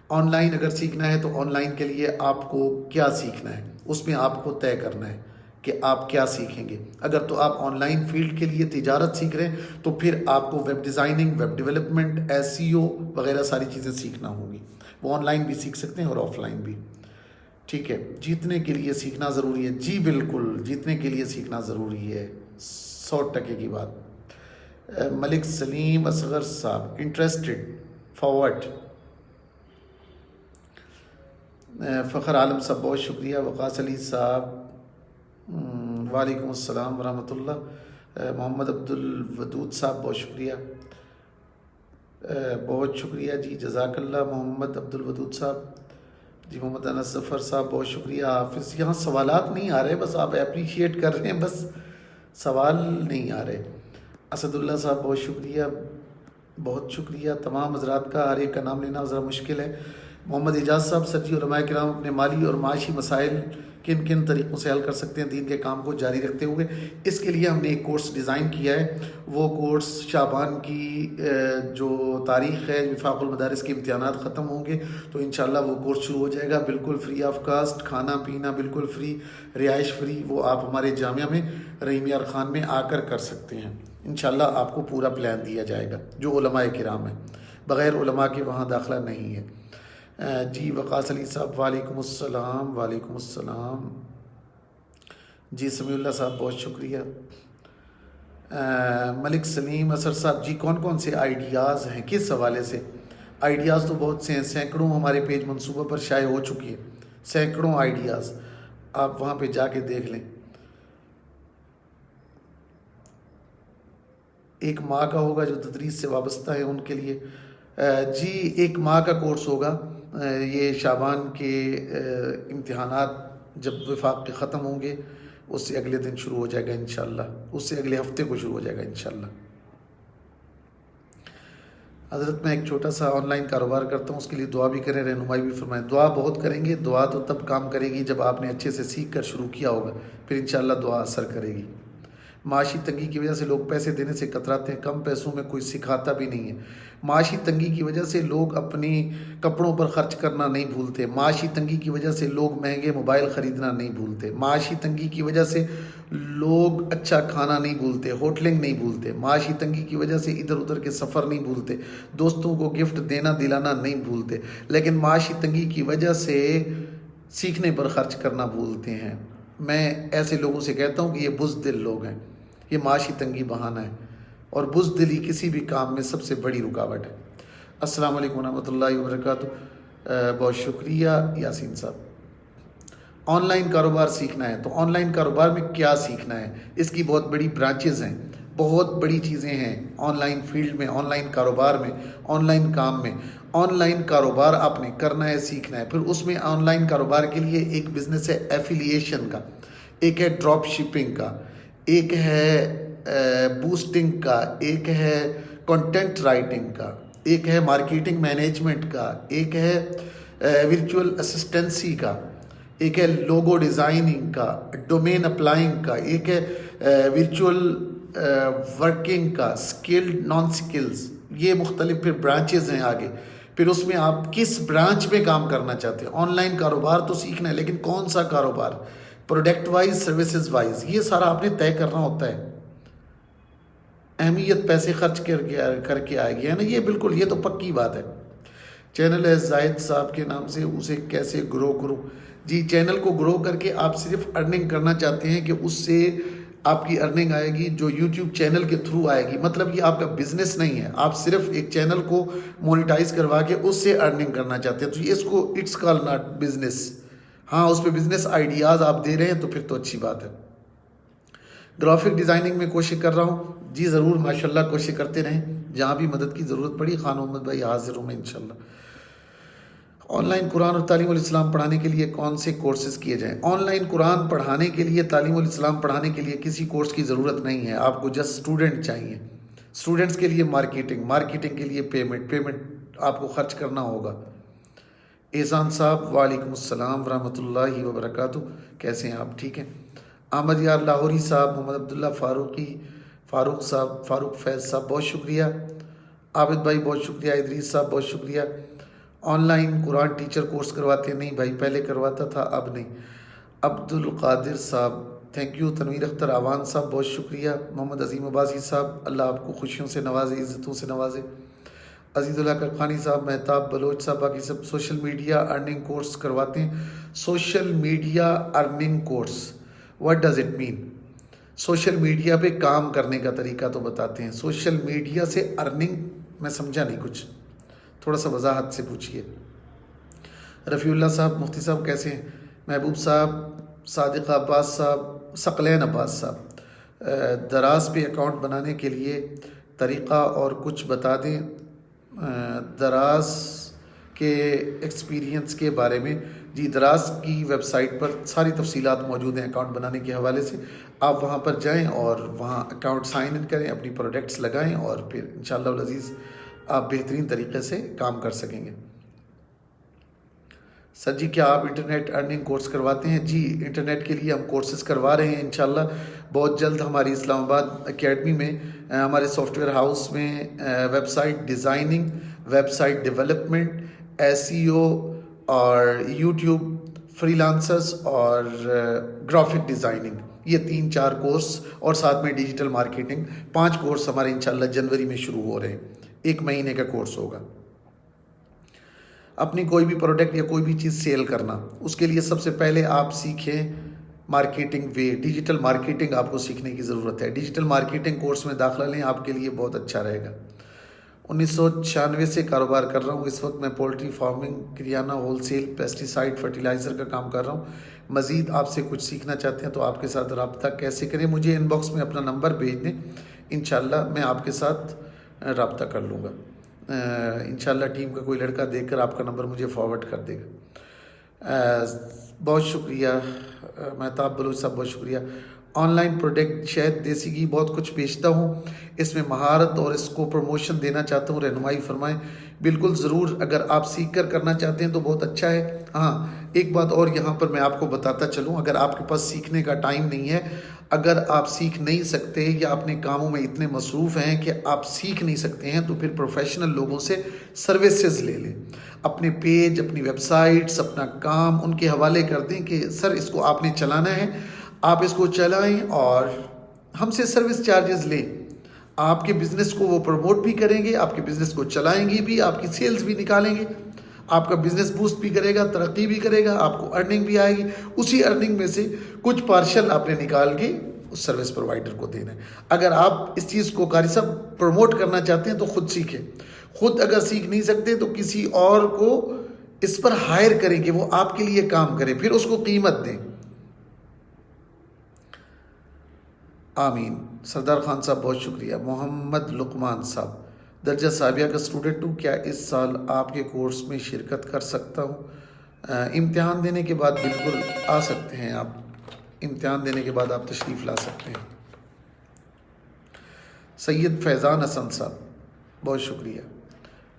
آن لائن اگر سیکھنا ہے تو آن لائن کے لیے آپ کو کیا سیکھنا ہے، اس میں آپ کو طے کرنا ہے کہ آپ کیا سیکھیں گے۔ اگر تو آپ آن لائن فیلڈ کے لیے تجارت سیکھ رہے ہیں تو پھر آپ کو web designing, web development, SEO وغیرہ ساری چیزیں سیکھنا ہوں گی، وہ آن لائن بھی سیکھ سکتے ہیں اور آف لائن بھی، ٹھیک ہے؟ جیتنے کے لیے سیکھنا ضروری ہے، جی بالکل جیتنے کے لیے سیکھنا ضروری ہے، 100% کی بات۔ ملک سلیم اصغر صاحب، انٹرسٹڈ فارورڈ، فخر عالم صاحب بہت شکریہ، وقاص علی صاحب وعلیکم السلام ورحمۃ اللہ، محمد عبد الودود صاحب بہت شکریہ، بہت شکریہ، جی جزاک اللہ محمد عبد الودود صاحب، جی محمد انس ظفر صاحب بہت شکریہ، حافظ۔ یہاں سوالات نہیں آ رہے، بس آپ اپریشیٹ کر رہے ہیں، بس سوال نہیں آ رہے۔ اسد اللہ صاحب بہت شکریہ، بہت شکریہ تمام حضرات کا، ہر ایک کا نام لینا ذرا مشکل ہے۔ محمد اعجاز صاحب، سر جی علماء کرام اپنے مالی اور معاشی مسائل کن کن طریقوں سے حل کر سکتے ہیں دین کے کام کو جاری رکھتے ہوئے؟ اس کے لیے ہم نے ایک کورس ڈیزائن کیا ہے، وہ کورس شعبان کی جو تاریخ ہے، وفاق المدارس کے امتحانات ختم ہوں گے تو انشاءاللہ وہ کورس شروع ہو جائے گا، بالکل فری آف کاسٹ، کھانا پینا بالکل فری، رہائش فری، وہ آپ ہمارے جامعہ میں رحیم یار خان میں آ کر کر سکتے ہیں۔ انشاءاللہ آپ کو پورا پلان دیا جائے گا، جو علماء کرام ہیں، بغیر علماء کے وہاں داخلہ نہیں ہے۔ جی وقاص علی صاحب وعلیکم السلام، وعلیکم السلام، جی سمیع اللہ صاحب بہت شکریہ، ملک سلیم اثر صاحب، جی کون کون سے آئیڈیاز ہیں، کس حوالے سے؟ آئیڈیاز تو بہت سے ہیں، سینکڑوں ہمارے پیج منصوبہ پر شائع ہو چکی ہے، سینکڑوں آئیڈیاز، آپ وہاں پہ جا کے دیکھ لیں۔ ایک ماہ کا ہوگا جو تدریس سے وابستہ ہے ان کے لیے، جی 1 ماہ کا کورس ہوگا، یہ شعبان کے امتحانات جب وفاق کے ختم ہوں گے اس سے اگلے دن شروع ہو جائے گا انشاءاللہ، اس سے اگلے ہفتے کو شروع ہو جائے گا انشاءاللہ۔ حضرت میں ایک چھوٹا سا آن لائن کاروبار کرتا ہوں، اس کے لیے دعا بھی کریں، رہنمائی بھی فرمائیں۔ دعا بہت کریں گے، دعا تو تب کام کرے گی جب آپ نے اچھے سے سیکھ کر شروع کیا ہوگا، پھر انشاءاللہ دعا اثر کرے گی۔ معاشی تنگی کی وجہ سے لوگ پیسے دینے سے کتراتے ہیں، کم پیسوں میں کوئی سکھاتا بھی نہیں ہے۔ معاشی تنگی کی وجہ سے لوگ اپنی کپڑوں پر خرچ کرنا نہیں بھولتے، معاشی تنگی کی وجہ سے لوگ مہنگے موبائل خریدنا نہیں بھولتے، معاشی تنگی کی وجہ سے لوگ اچھا کھانا نہیں بھولتے، ہوٹلنگ نہیں بھولتے، معاشی تنگی کی وجہ سے ادھر ادھر کے سفر نہیں بھولتے، دوستوں کو گفٹ دینا دلانا نہیں بھولتے، لیکن معاشی تنگی کی وجہ سے سیکھنے پر خرچ کرنا بھولتے ہیں۔ میں ایسے لوگوں سے کہتا ہوں کہ یہ بزدل لوگ ہیں، یہ معاشی تنگی بہانہ ہے، اور بزدلی کسی بھی کام میں سب سے بڑی رکاوٹ ہے۔ السلام علیکم ورحمۃ اللہ وبرکاتہ۔ بہت شکریہ یاسین صاحب۔ آن لائن کاروبار سیکھنا ہے تو آن لائن کاروبار میں کیا سیکھنا ہے؟ اس کی بہت بڑی برانچز ہیں، بہت بڑی چیزیں ہیں آن لائن فیلڈ میں، آن لائن کاروبار میں، آن لائن کام میں۔ آن لائن کاروبار آپ نے کرنا ہے، سیکھنا ہے، پھر اس میں آن لائن کاروبار کے لیے ایک بزنس ہے ایفیلیشن کا، ایک ہے ڈراپ شپنگ کا، ایک ہے بوسٹنگ کا، ایک ہے کنٹینٹ رائٹنگ کا، ایک ہے مارکیٹنگ مینجمنٹ کا، ایک ہے ورچوئل اسسٹنسی کا، ایک ہے لوگو ڈیزائننگ کا، ڈومین اپلائنگ کا، ایک ہے ورچوئل ورکنگ کا، اسکلڈ نان سکلز، یہ مختلف پھر برانچز ہیں آگے۔ پھر اس میں آپ کس برانچ میں کام کرنا چاہتے ہیں۔ آن لائن کاروبار تو سیکھنا ہے، لیکن کون سا کاروبار، پروڈکٹ وائز، سروسز وائز، یہ سارا آپ نے طے کرنا ہوتا ہے۔ اہمیت پیسے خرچ کر کے آئے گی، ہے نا، یہ بالکل، یہ تو پکی بات ہے۔ چینل ہے زاہد صاحب کے نام سے، اسے کیسے گرو کروں؟ جی، چینل کو گرو کر کے آپ صرف ارننگ کرنا چاہتے ہیں کہ اس سے آپ کی ارننگ آئے گی جو یوٹیوب چینل کے تھرو آئے گی، مطلب یہ آپ کا بزنس نہیں ہے، آپ صرف ایک چینل کو مونیٹائز کروا کے اس سے ارننگ کرنا چاہتے ہیں، تو یہ اس کو اٹس کال ناٹ بزنس۔ ہاں، اس پہ بزنس آئیڈیاز آپ دے رہے ہیں تو پھر تو اچھی بات ہے۔ گرافک ڈیزائننگ میں کوشش کر رہا ہوں، جی ضرور، ماشاءاللہ کوشش کرتے رہیں، جہاں بھی مدد کی ضرورت پڑی خان محمد بھائی حاضر ہوں میں انشاءاللہ۔ آن لائن قرآن اور تعلیم الاسلام پڑھانے کے لیے کون سے کورسز کیے جائیں؟ آن لائن قرآن پڑھانے کے لیے، تعلیم الاسلام پڑھانے کے لیے کسی کورس کی ضرورت نہیں ہے، آپ کو جسٹ اسٹوڈنٹ چاہیے۔ اسٹوڈنٹس کے لیے مارکیٹنگ کے لیے پیمنٹ آپ کو خرچ کرنا ہوگا۔ احسان صاحب وعلیکم السلام ورحمۃ اللہ وبرکاتہ، کیسے ہیں آپ؟ ٹھیک ہیں۔ احمد یار لاہوری صاحب، محمد عبداللہ فاروق صاحب، فاروق فیض صاحب بہت شکریہ، عابد بھائی بہت شکریہ، ادریس صاحب بہت شکریہ۔ On line Quran teacher course کرواتے ہیں؟ نہیں بھائی، پہلے کرواتا تھا، اب نہیں۔ عبد القادر صاحب تھینک یو، تنویر اختر آوان صاحب بہت شکریہ، محمد عظیم عباسی صاحب اللہ آپ کو خوشیوں سے نوازے، عزتوں سے نوازے، عزیز اللہ ککھانی صاحب، مہتاب بلوچ صاحب، باقی سب سوشل میڈیا ارننگ کورس کرواتے ہیں۔ Social media earning course, what does it mean? Social media پہ کام کرنے کا طریقہ تو بتاتے ہیں، سوشل میڈیا سے ارننگ میں سمجھا نہیں کچھ، تھوڑا سا وضاحت سے پوچھیے۔ رفیع اللہ صاحب، مفتی صاحب کیسے ہیں؟ محبوب صاحب، صادق عباس صاحب، ثقلین عباس صاحب، دراز پہ اکاؤنٹ بنانے کے لیے طریقہ اور کچھ بتا دیں، دراز کے ایکسپیرینس کے بارے میں۔ جی، دراز کی ویب سائٹ پر ساری تفصیلات موجود ہیں اکاؤنٹ بنانے کے حوالے سے، آپ وہاں پر جائیں اور وہاں اکاؤنٹ سائن ان کریں، اپنی پروڈکٹس لگائیں، اور پھر انشاءاللہ العزیز آپ بہترین طریقے سے کام کر سکیں گے۔ سر جی، کیا آپ انٹرنیٹ ارننگ کورس کرواتے ہیں؟ جی، انٹرنیٹ کے لیے ہم کورسز کروا رہے ہیں انشاءاللہ، بہت جلد ہماری اسلام آباد اکیڈمی میں، ہمارے سافٹ ویئر ہاؤس میں website designing, website development, SEO اور یوٹیوب فری لانسرز اور گرافک ڈیزائننگ، یہ 3-4 کورس، اور ساتھ میں ڈیجیٹل مارکیٹنگ، 5 کورس ہمارے انشاءاللہ جنوری میں شروع ہو رہے ہیں، 1 مہینے کا کورس ہوگا۔ اپنی کوئی بھی پروڈکٹ یا کوئی بھی چیز سیل کرنا، اس کے لیے سب سے پہلے آپ سیکھیں مارکیٹنگ وے، ڈیجیٹل مارکیٹنگ آپ کو سیکھنے کی ضرورت ہے۔ ڈیجیٹل مارکیٹنگ کورس میں داخلہ لیں، آپ کے لیے بہت اچھا رہے گا۔ 1996 سے کاروبار کر رہا ہوں، اس وقت میں پولٹری فارمنگ، کریانہ، ہول سیل، پیسٹیسائڈ، فرٹیلائزر کا کام کر رہا ہوں۔ مزید آپ سے کچھ سیکھنا چاہتے ہیں تو آپ کے ساتھ رابطہ کیسے کریں؟ مجھے ان باکس میں اپنا نمبر بھیج دیں، انشاءاللہ میں آپ کے ساتھ رابطہ کر لوں گا۔ انشاءاللہ ٹیم کا کوئی لڑکا دیکھ کر آپ کا نمبر مجھے فارورڈ کر دے گا۔ بہت شکریہ مہتاب بلوچ صاحب، بہت شکریہ۔ آن لائن پروڈکٹ شہد دیسی گھی بہت کچھ بیچتا ہوں، اس میں مہارت اور اس کو پروموشن دینا چاہتا ہوں، رہنمائی فرمائیں۔ بالکل ضرور، اگر آپ سیکھ کر کرنا چاہتے ہیں تو بہت اچھا ہے۔ ہاں، ایک بات اور یہاں پر میں آپ کو بتاتا چلوں، اگر آپ کے پاس سیکھنے کا ٹائم نہیں ہے، اگر آپ سیکھ نہیں سکتے یا اپنے کاموں میں اتنے مصروف ہیں کہ آپ سیکھ نہیں سکتے ہیں، تو پھر پروفیشنل لوگوں سے سروسز لے لیں، اپنے پیج، اپنی ویب سائٹس، اپنا کام ان کے حوالے کر دیں کہ سر اس کو آپ نے چلانا ہے، آپ اس کو چلائیں اور ہم سے سروس چارجز لیں۔ آپ کے بزنس کو وہ پروموٹ بھی کریں گے، آپ کے بزنس کو چلائیں گے بھی، آپ کی سیلز بھی نکالیں گے، آپ کا بزنس بوسٹ بھی کرے گا، ترقی بھی کرے گا، آپ کو ارننگ بھی آئے گی، اسی ارننگ میں سے کچھ پارشل آپ نے نکال کے اس سروس پرووائڈر کو دینا ہے۔ اگر آپ اس چیز کو قاری صاحب پروموٹ کرنا چاہتے ہیں تو خود سیکھیں، خود اگر سیکھ نہیں سکتے تو کسی اور کو اس پر ہائر کریں کہ وہ آپ کے لیے کام کرے، پھر اس کو قیمت دیں۔ آمین۔ سردار خان صاحب بہت شکریہ۔ محمد لقمان صاحب، درجہ ثانویہ کا اسٹوڈنٹ ہوں، کیا اس سال آپ کے کورس میں شرکت کر سکتا ہوں؟ امتحان دینے کے بعد بالکل آ سکتے ہیں آپ، امتحان دینے کے بعد آپ تشریف لا سکتے ہیں۔ سید فیضان حسن صاحب بہت شکریہ۔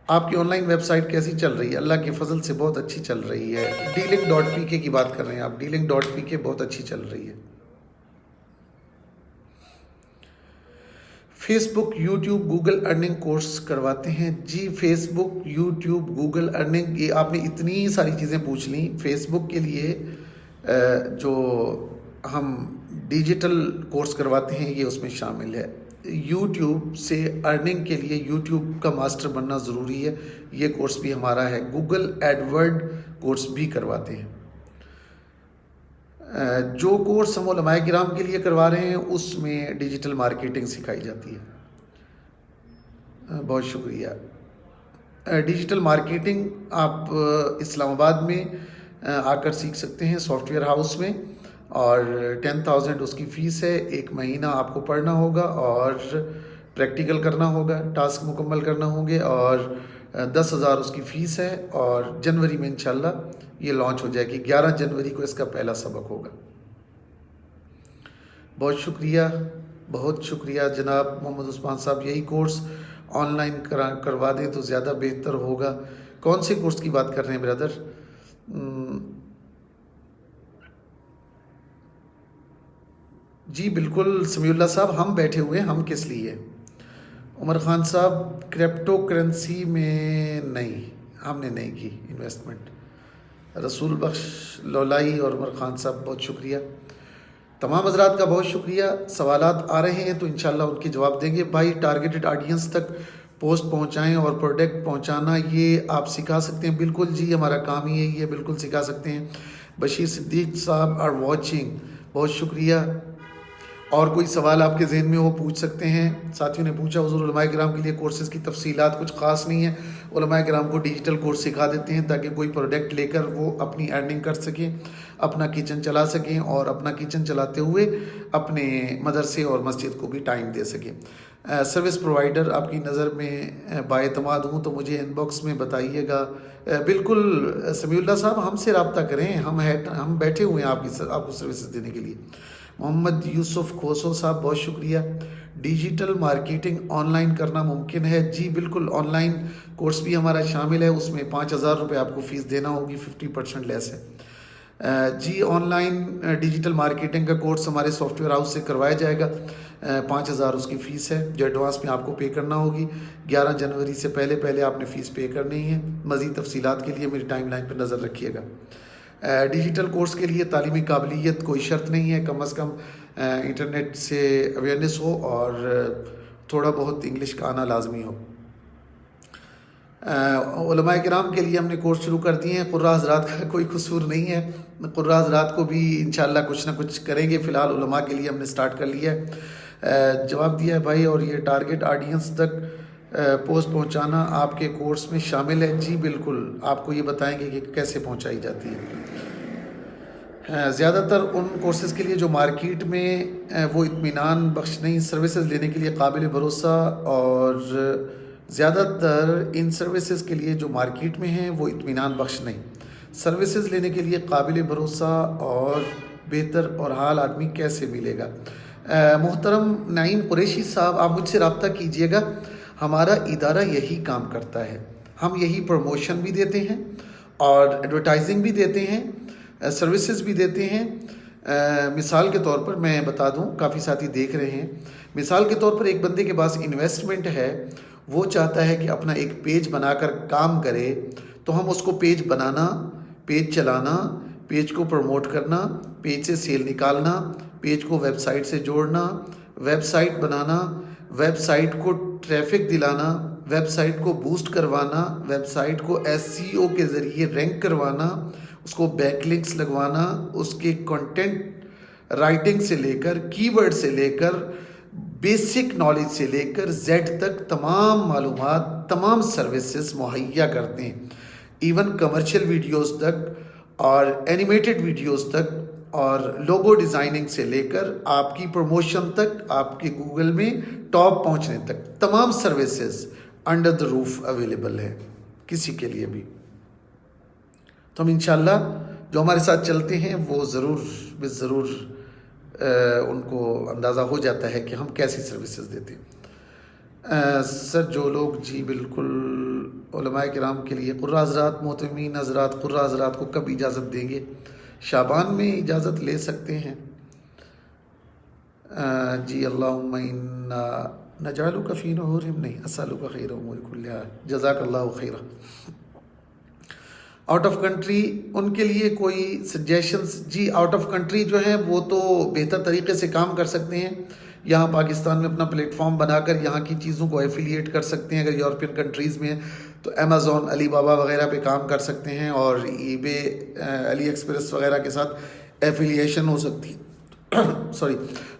آپ کی آن لائن ویب سائٹ کیسی چل رہی ہے؟ اللہ کے فضل سے بہت اچھی چل رہی ہے۔ ڈیلنگ.pk کی بات کر رہے ہیں آپ، ڈیلنگ.pk بہت اچھی چل رہی ہے۔ فیس بک، یوٹیوب، گوگل ارننگ کورس کرواتے ہیں؟ جی، فیس بک، یوٹیوب، گوگل ارننگ، یہ آپ نے اتنی ساری چیزیں پوچھ لیں۔ فیس بک کے لیے جو ہم ڈیجیٹل کورس کرواتے ہیں یہ اس میں شامل ہے۔ یوٹیوب سے ارننگ کے لیے یوٹیوب کا ماسٹر بننا ضروری ہے، یہ کورس بھی ہمارا ہے۔ گوگل ایڈورڈ کورس بھی کرواتے ہیں۔ جو کورس ہم علماء کرام کے لیے کروا رہے ہیں اس میں ڈیجیٹل مارکیٹنگ سکھائی جاتی ہے۔ بہت شکریہ۔ ڈیجیٹل مارکیٹنگ آپ اسلام آباد میں آ کر سیکھ سکتے ہیں، سافٹ ویئر ہاؤس میں، اور 10,000 اس کی فیس ہے۔ ایک مہینہ آپ کو پڑھنا ہوگا اور پریکٹیکل کرنا ہوگا، ٹاسک مکمل کرنا ہوں گے، اور 10,000 اس کی فیس ہے، اور جنوری میں انشاءاللہ یہ لانچ ہو جائے گی۔ 11 جنوری کو اس کا پہلا سبق ہوگا۔ بہت شکریہ، بہت شکریہ جناب محمد عثمان صاحب۔ یہی کورس آن لائن کروا دیں تو زیادہ بہتر ہوگا۔ کون سے کورس کی بات کر رہے ہیں برادر؟ جی بالکل سمیع اللہ صاحب، ہم بیٹھے ہوئے ہیں، ہم کس لیے؟ عمر خان صاحب، کرپٹو کرنسی میں نہیں، ہم نے نہیں کی انویسٹمنٹ۔ رسول بخش لولائی اور عمر خان صاحب بہت شکریہ۔ تمام حضرات کا بہت شکریہ۔ سوالات آ رہے ہیں تو انشاءاللہ ان کے جواب دیں گے۔ بھائی ٹارگیٹڈ آڈینس تک پوسٹ پہنچائیں اور پروڈکٹ پہنچانا یہ آپ سکھا سکتے ہیں؟ بالکل جی، ہمارا کام ہی ہے، یہ بالکل سکھا سکتے ہیں۔ بشیر صدیق صاحب آر واچنگ، بہت شکریہ۔ اور کوئی سوال آپ کے ذہن میں ہو پوچھ سکتے ہیں۔ ساتھیوں نے پوچھا حضور علماء کرام کے لیے کورسز کی تفصیلات کچھ خاص نہیں ہیں، علماء کرام کو ڈیجیٹل کورس سکھا دیتے ہیں تاکہ کوئی پروڈکٹ لے کر وہ اپنی ارننگ کر سکیں، اپنا کچن چلا سکیں، اور اپنا کچن چلاتے ہوئے اپنے مدرسے اور مسجد کو بھی ٹائم دے سکیں۔ سروس پرووائڈر آپ کی نظر میں باعتماد ہوں تو مجھے ان باکس میں بتائیے گا۔ بالکل سمیع اللہ صاحب، ہم سے رابطہ کریں، ہم بیٹھے ہوئے ہیں آپ کو سروسز دینے کے لیے۔ محمد یوسف کھوسو صاحب بہت شکریہ۔ ڈیجیٹل مارکیٹنگ آن لائن کرنا ممکن ہے؟ جی بالکل، آن لائن کورس بھی ہمارا شامل ہے، اس میں 5,000 روپے آپ کو فیس دینا ہوگی، 50% لیس ہے۔ جی آن لائن ڈیجیٹل مارکیٹنگ کا کورس ہمارے سافٹ ویئر ہاؤس سے کروایا جائے گا، 5,000 اس کی فیس ہے جو ایڈوانس میں آپ کو پے کرنا ہوگی۔ 11 جنوری سے پہلے آپ نے فیس پے کرنی ہے۔ مزید تفصیلات کے لیے میری ٹائم لائن پہ نظر رکھیے گا۔ ڈیجیٹل کورس کے لیے تعلیمی قابلیت کوئی شرط نہیں ہے، کم از کم انٹرنیٹ سے اویئرنیس ہو اور تھوڑا بہت انگلش کا آنا لازمی ہو۔ علماء کرام کے لیے ہم نے کورس شروع کر دیے ہیں، قراء حضرات کا کوئی قصور نہیں ہے، قراء حضرات کو بھی انشاءاللہ کچھ نہ کچھ کریں گے۔ فی الحال علماء کے لیے ہم نے سٹارٹ کر لیا ہے۔ جواب دیا ہے بھائی، اور یہ ٹارگٹ آڈینس تک پوسٹ پہنچانا آپ کے کورس میں شامل ہے؟ جی بالکل، آپ کو یہ بتائیں گے کہ کیسے پہنچائی جاتی ہے۔ زیادہ تر ان کورسز کے لیے جو مارکیٹ میں وہ اطمینان بخش نہیں، سروسز لینے کے لیے قابل بھروسہ، اور زیادہ تر ان سروسز کے لیے جو مارکیٹ میں ہیں وہ اطمینان بخش نہیں، سروسز لینے کے لیے قابل بھروسہ اور بہتر اور حال آدمی کیسے ملے گا؟ محترم نعیم قریشی صاحب، آپ مجھ سے رابطہ کیجئے گا. ہمارا ادارہ یہی کام کرتا ہے. ہم یہی پروموشن بھی دیتے ہیں اور ایڈورٹائزنگ بھی دیتے ہیں، سروسز بھی دیتے ہیں. مثال کے طور پر میں بتا دوں، کافی ساتھی دیکھ رہے ہیں، مثال کے طور پر ایک بندے کے پاس انویسٹمنٹ ہے، وہ چاہتا ہے کہ اپنا ایک پیج بنا کر کام کرے، تو ہم اس کو پیج بنانا، پیج چلانا، پیج کو پروموٹ کرنا، پیج سے سیل نکالنا، پیج کو ویب سائٹ سے جوڑنا، ویب سائٹ بنانا، ویب سائٹ کو ٹریفک دلانا، ویب سائٹ کو بوسٹ کروانا، ویب سائٹ کو SEO کے ذریعے رینک کروانا، اس کو بیک لنکس لگوانا، اس کے کنٹینٹ رائٹنگ سے لے کر، کی ورڈ سے لے کر، بیسک نالج سے لے کر زیڈ تک تمام معلومات، تمام سروسز مہیا کرتے ہیں. ایون کمرشل ویڈیوز تک اور اینیمیٹڈ ویڈیوز تک اور لوگو ڈیزائننگ سے لے کر آپ کی پروموشن تک، آپ کے گوگل میں ٹاپ پہنچنے تک تمام services under the roof available ہے کسی کے لیے بھی. تو ہم انشاءاللہ جو ہمارے ساتھ چلتے ہیں وہ ضرور ان کو اندازہ ہو جاتا ہے کہ ہم کیسی سروسز دیتے ہیں. سر جو لوگ جی بالکل علماء کرام کے لیے قرہ حضرات، محترمین حضرات، قرہ حضرات کو کب اجازت دیں گے؟ شعبان میں اجازت لے سکتے ہیں. جی اللہم انا نجعلک فی نحورہم، نہیں، اسألک خیر امور کلہا، جزاک اللہ خیرہ. آؤٹ آف کنٹری ان کے لیے کوئی سجیشنز؟ جی آؤٹ آف کنٹری جو ہیں وہ تو بہتر طریقے سے کام کر سکتے ہیں. یہاں پاکستان میں اپنا پلیٹ فارم بنا کر یہاں کی چیزوں کو ایفیلیٹ کر سکتے ہیں. اگر یورپین کنٹریز میں تو امیزون، علی بابا وغیرہ پہ کام کر سکتے ہیں، اور ای بے، علی ایکسپریس وغیرہ کے ساتھ ایفیلیشن ہو سکتی ہے.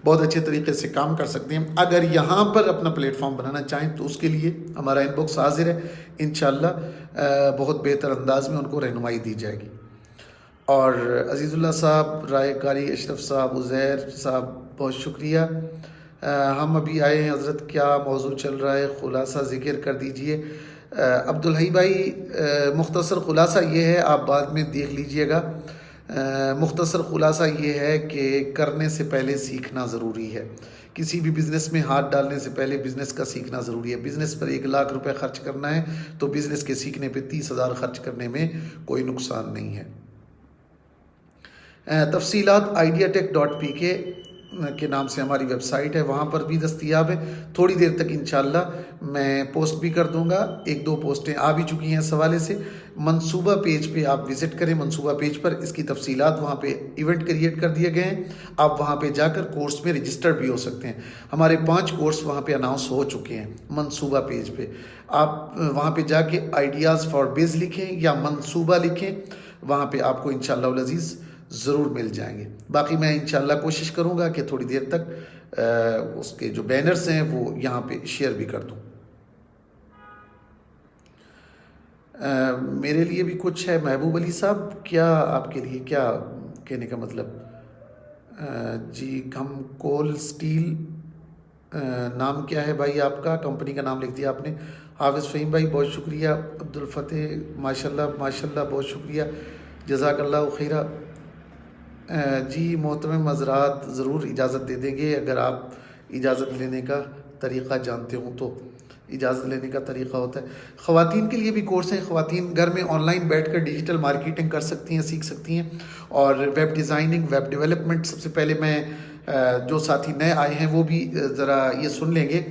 بہت اچھے طریقے سے کام کر سکتے ہیں. اگر یہاں پر اپنا پلیٹ فارم بنانا چاہیں تو اس کے لیے ہمارا ان باکس حاضر ہے، انشاءاللہ بہت بہتر انداز میں ان کو رہنمائی دی جائے گی. اور عزیز اللہ صاحب، رائے کاری اشرف صاحب، عزیر صاحب، بہت شکریہ. ہم ابھی آئے ہیں حضرت، کیا موضوع چل رہا ہے؟ خلاصہ ذکر کر دیجئے. عبدالحی بھائی، مختصر خلاصہ یہ ہے، آپ بعد میں دیکھ لیجئے گا. مختصر خلاصہ یہ ہے کہ کرنے سے پہلے سیکھنا ضروری ہے. کسی بھی بزنس میں ہاتھ ڈالنے سے پہلے بزنس کا سیکھنا ضروری ہے. بزنس پر 1,00,000 روپے خرچ کرنا ہے تو بزنس کے سیکھنے پہ 30,000 خرچ کرنے میں کوئی نقصان نہیں ہے. تفصیلات ideatech.pk کے نام سے ہماری ویب سائٹ ہے، وہاں پر بھی دستیاب ہے. تھوڑی دیر تک انشاءاللہ میں پوسٹ بھی کر دوں گا. 1-2 پوسٹیں آ بھی چکی ہیں اس حوالے سے. منصوبہ پیج پہ آپ وزٹ کریں. منصوبہ پیج پر اس کی تفصیلات، وہاں پہ ایونٹ کریٹ کر دیے گئے ہیں. آپ وہاں پہ جا کر کورس میں رجسٹر بھی ہو سکتے ہیں. ہمارے 5 کورس وہاں پہ اناؤنس ہو چکے ہیں منصوبہ پیج پہ. آپ وہاں پہ جا کے آئیڈیاز فار بیز لکھیں یا منصوبہ لکھیں، وہاں پہ آپ کو انشاءاللہ العزیز ضرور مل جائیں گے. باقی میں انشاءاللہ کوشش کروں گا کہ تھوڑی دیر تک اس کے جو بینرز ہیں وہ یہاں پہ شیئر بھی کر دوں. میرے لیے بھی کچھ ہے. محبوب علی صاحب، کیا آپ کے لیے کیا کہنے کا مطلب؟ جی ہم کول سٹیل، نام کیا ہے بھائی آپ کا؟ کمپنی کا نام لکھ دیا آپ نے. حافظ فہیم بھائی بہت شکریہ. عبدالفتح ماشاءاللہ بہت شکریہ، جزاک اللہ خیرہ. جی محترم حضرات ضرور اجازت دے دیں گے. اگر آپ اجازت لینے کا طریقہ جانتے ہوں تو اجازت لینے کا طریقہ ہوتا ہے. خواتین کے لیے بھی کورس ہیں. خواتین گھر میں آن لائن بیٹھ کر ڈیجیٹل مارکیٹنگ کر سکتی ہیں، سیکھ سکتی ہیں. اور ویب ڈیزائننگ، ویب ڈیولپمنٹ. سب سے پہلے میں جو ساتھی نئے آئے ہیں وہ بھی ذرا یہ سن لیں گے.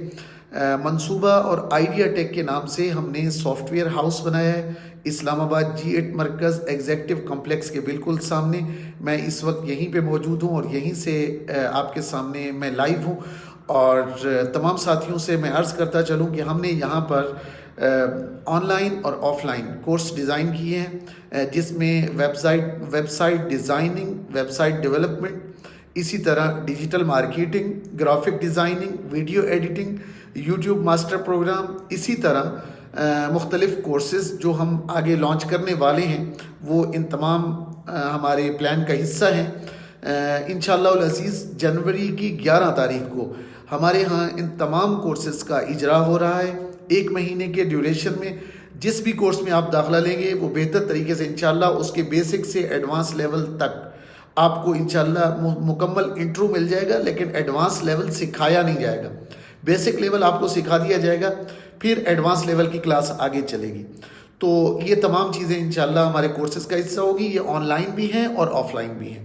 منصوبہ اور آئیڈیا ٹیک کے نام سے ہم نے سافٹ ویئر ہاؤس بنایا ہے اسلام آباد G8 مرکز ایگزیکٹو کمپلیکس کے بالکل سامنے. میں اس وقت یہیں پہ موجود ہوں اور یہیں سے آپ کے سامنے میں لائیو ہوں. اور تمام ساتھیوں سے میں عرض کرتا چلوں کہ ہم نے یہاں پر آن لائن اور آف لائن کورس ڈیزائن کیے ہیں، جس میں website designing, website development, اسی طرح digital marketing, graphic designing, video editing, YouTube master program, اسی طرح مختلف کورسز جو ہم آگے لانچ کرنے والے ہیں وہ ان تمام ہمارے پلان کا حصہ ہیں. انشاءاللہ العزیز جنوری کی 11 تاریخ کو ہمارے ہاں ان تمام کورسز کا اجرا ہو رہا ہے. 1 مہینے کے ڈیوریشن میں جس بھی کورس میں آپ داخلہ لیں گے وہ بہتر طریقے سے انشاءاللہ اس کے بیسک سے ایڈوانس لیول تک آپ کو انشاءاللہ مکمل انٹرو مل جائے گا، لیکن ایڈوانس لیول سکھایا نہیں جائے گا. بیسک لیول آپ کو سکھا دیا جائے گا، پھر ایڈوانس لیول کی کلاس آگے چلے گی. تو یہ تمام چیزیں انشاءاللہ ہمارے کورسز کا حصہ ہوگی. یہ آن لائن بھی ہیں اور آف لائن بھی ہیں.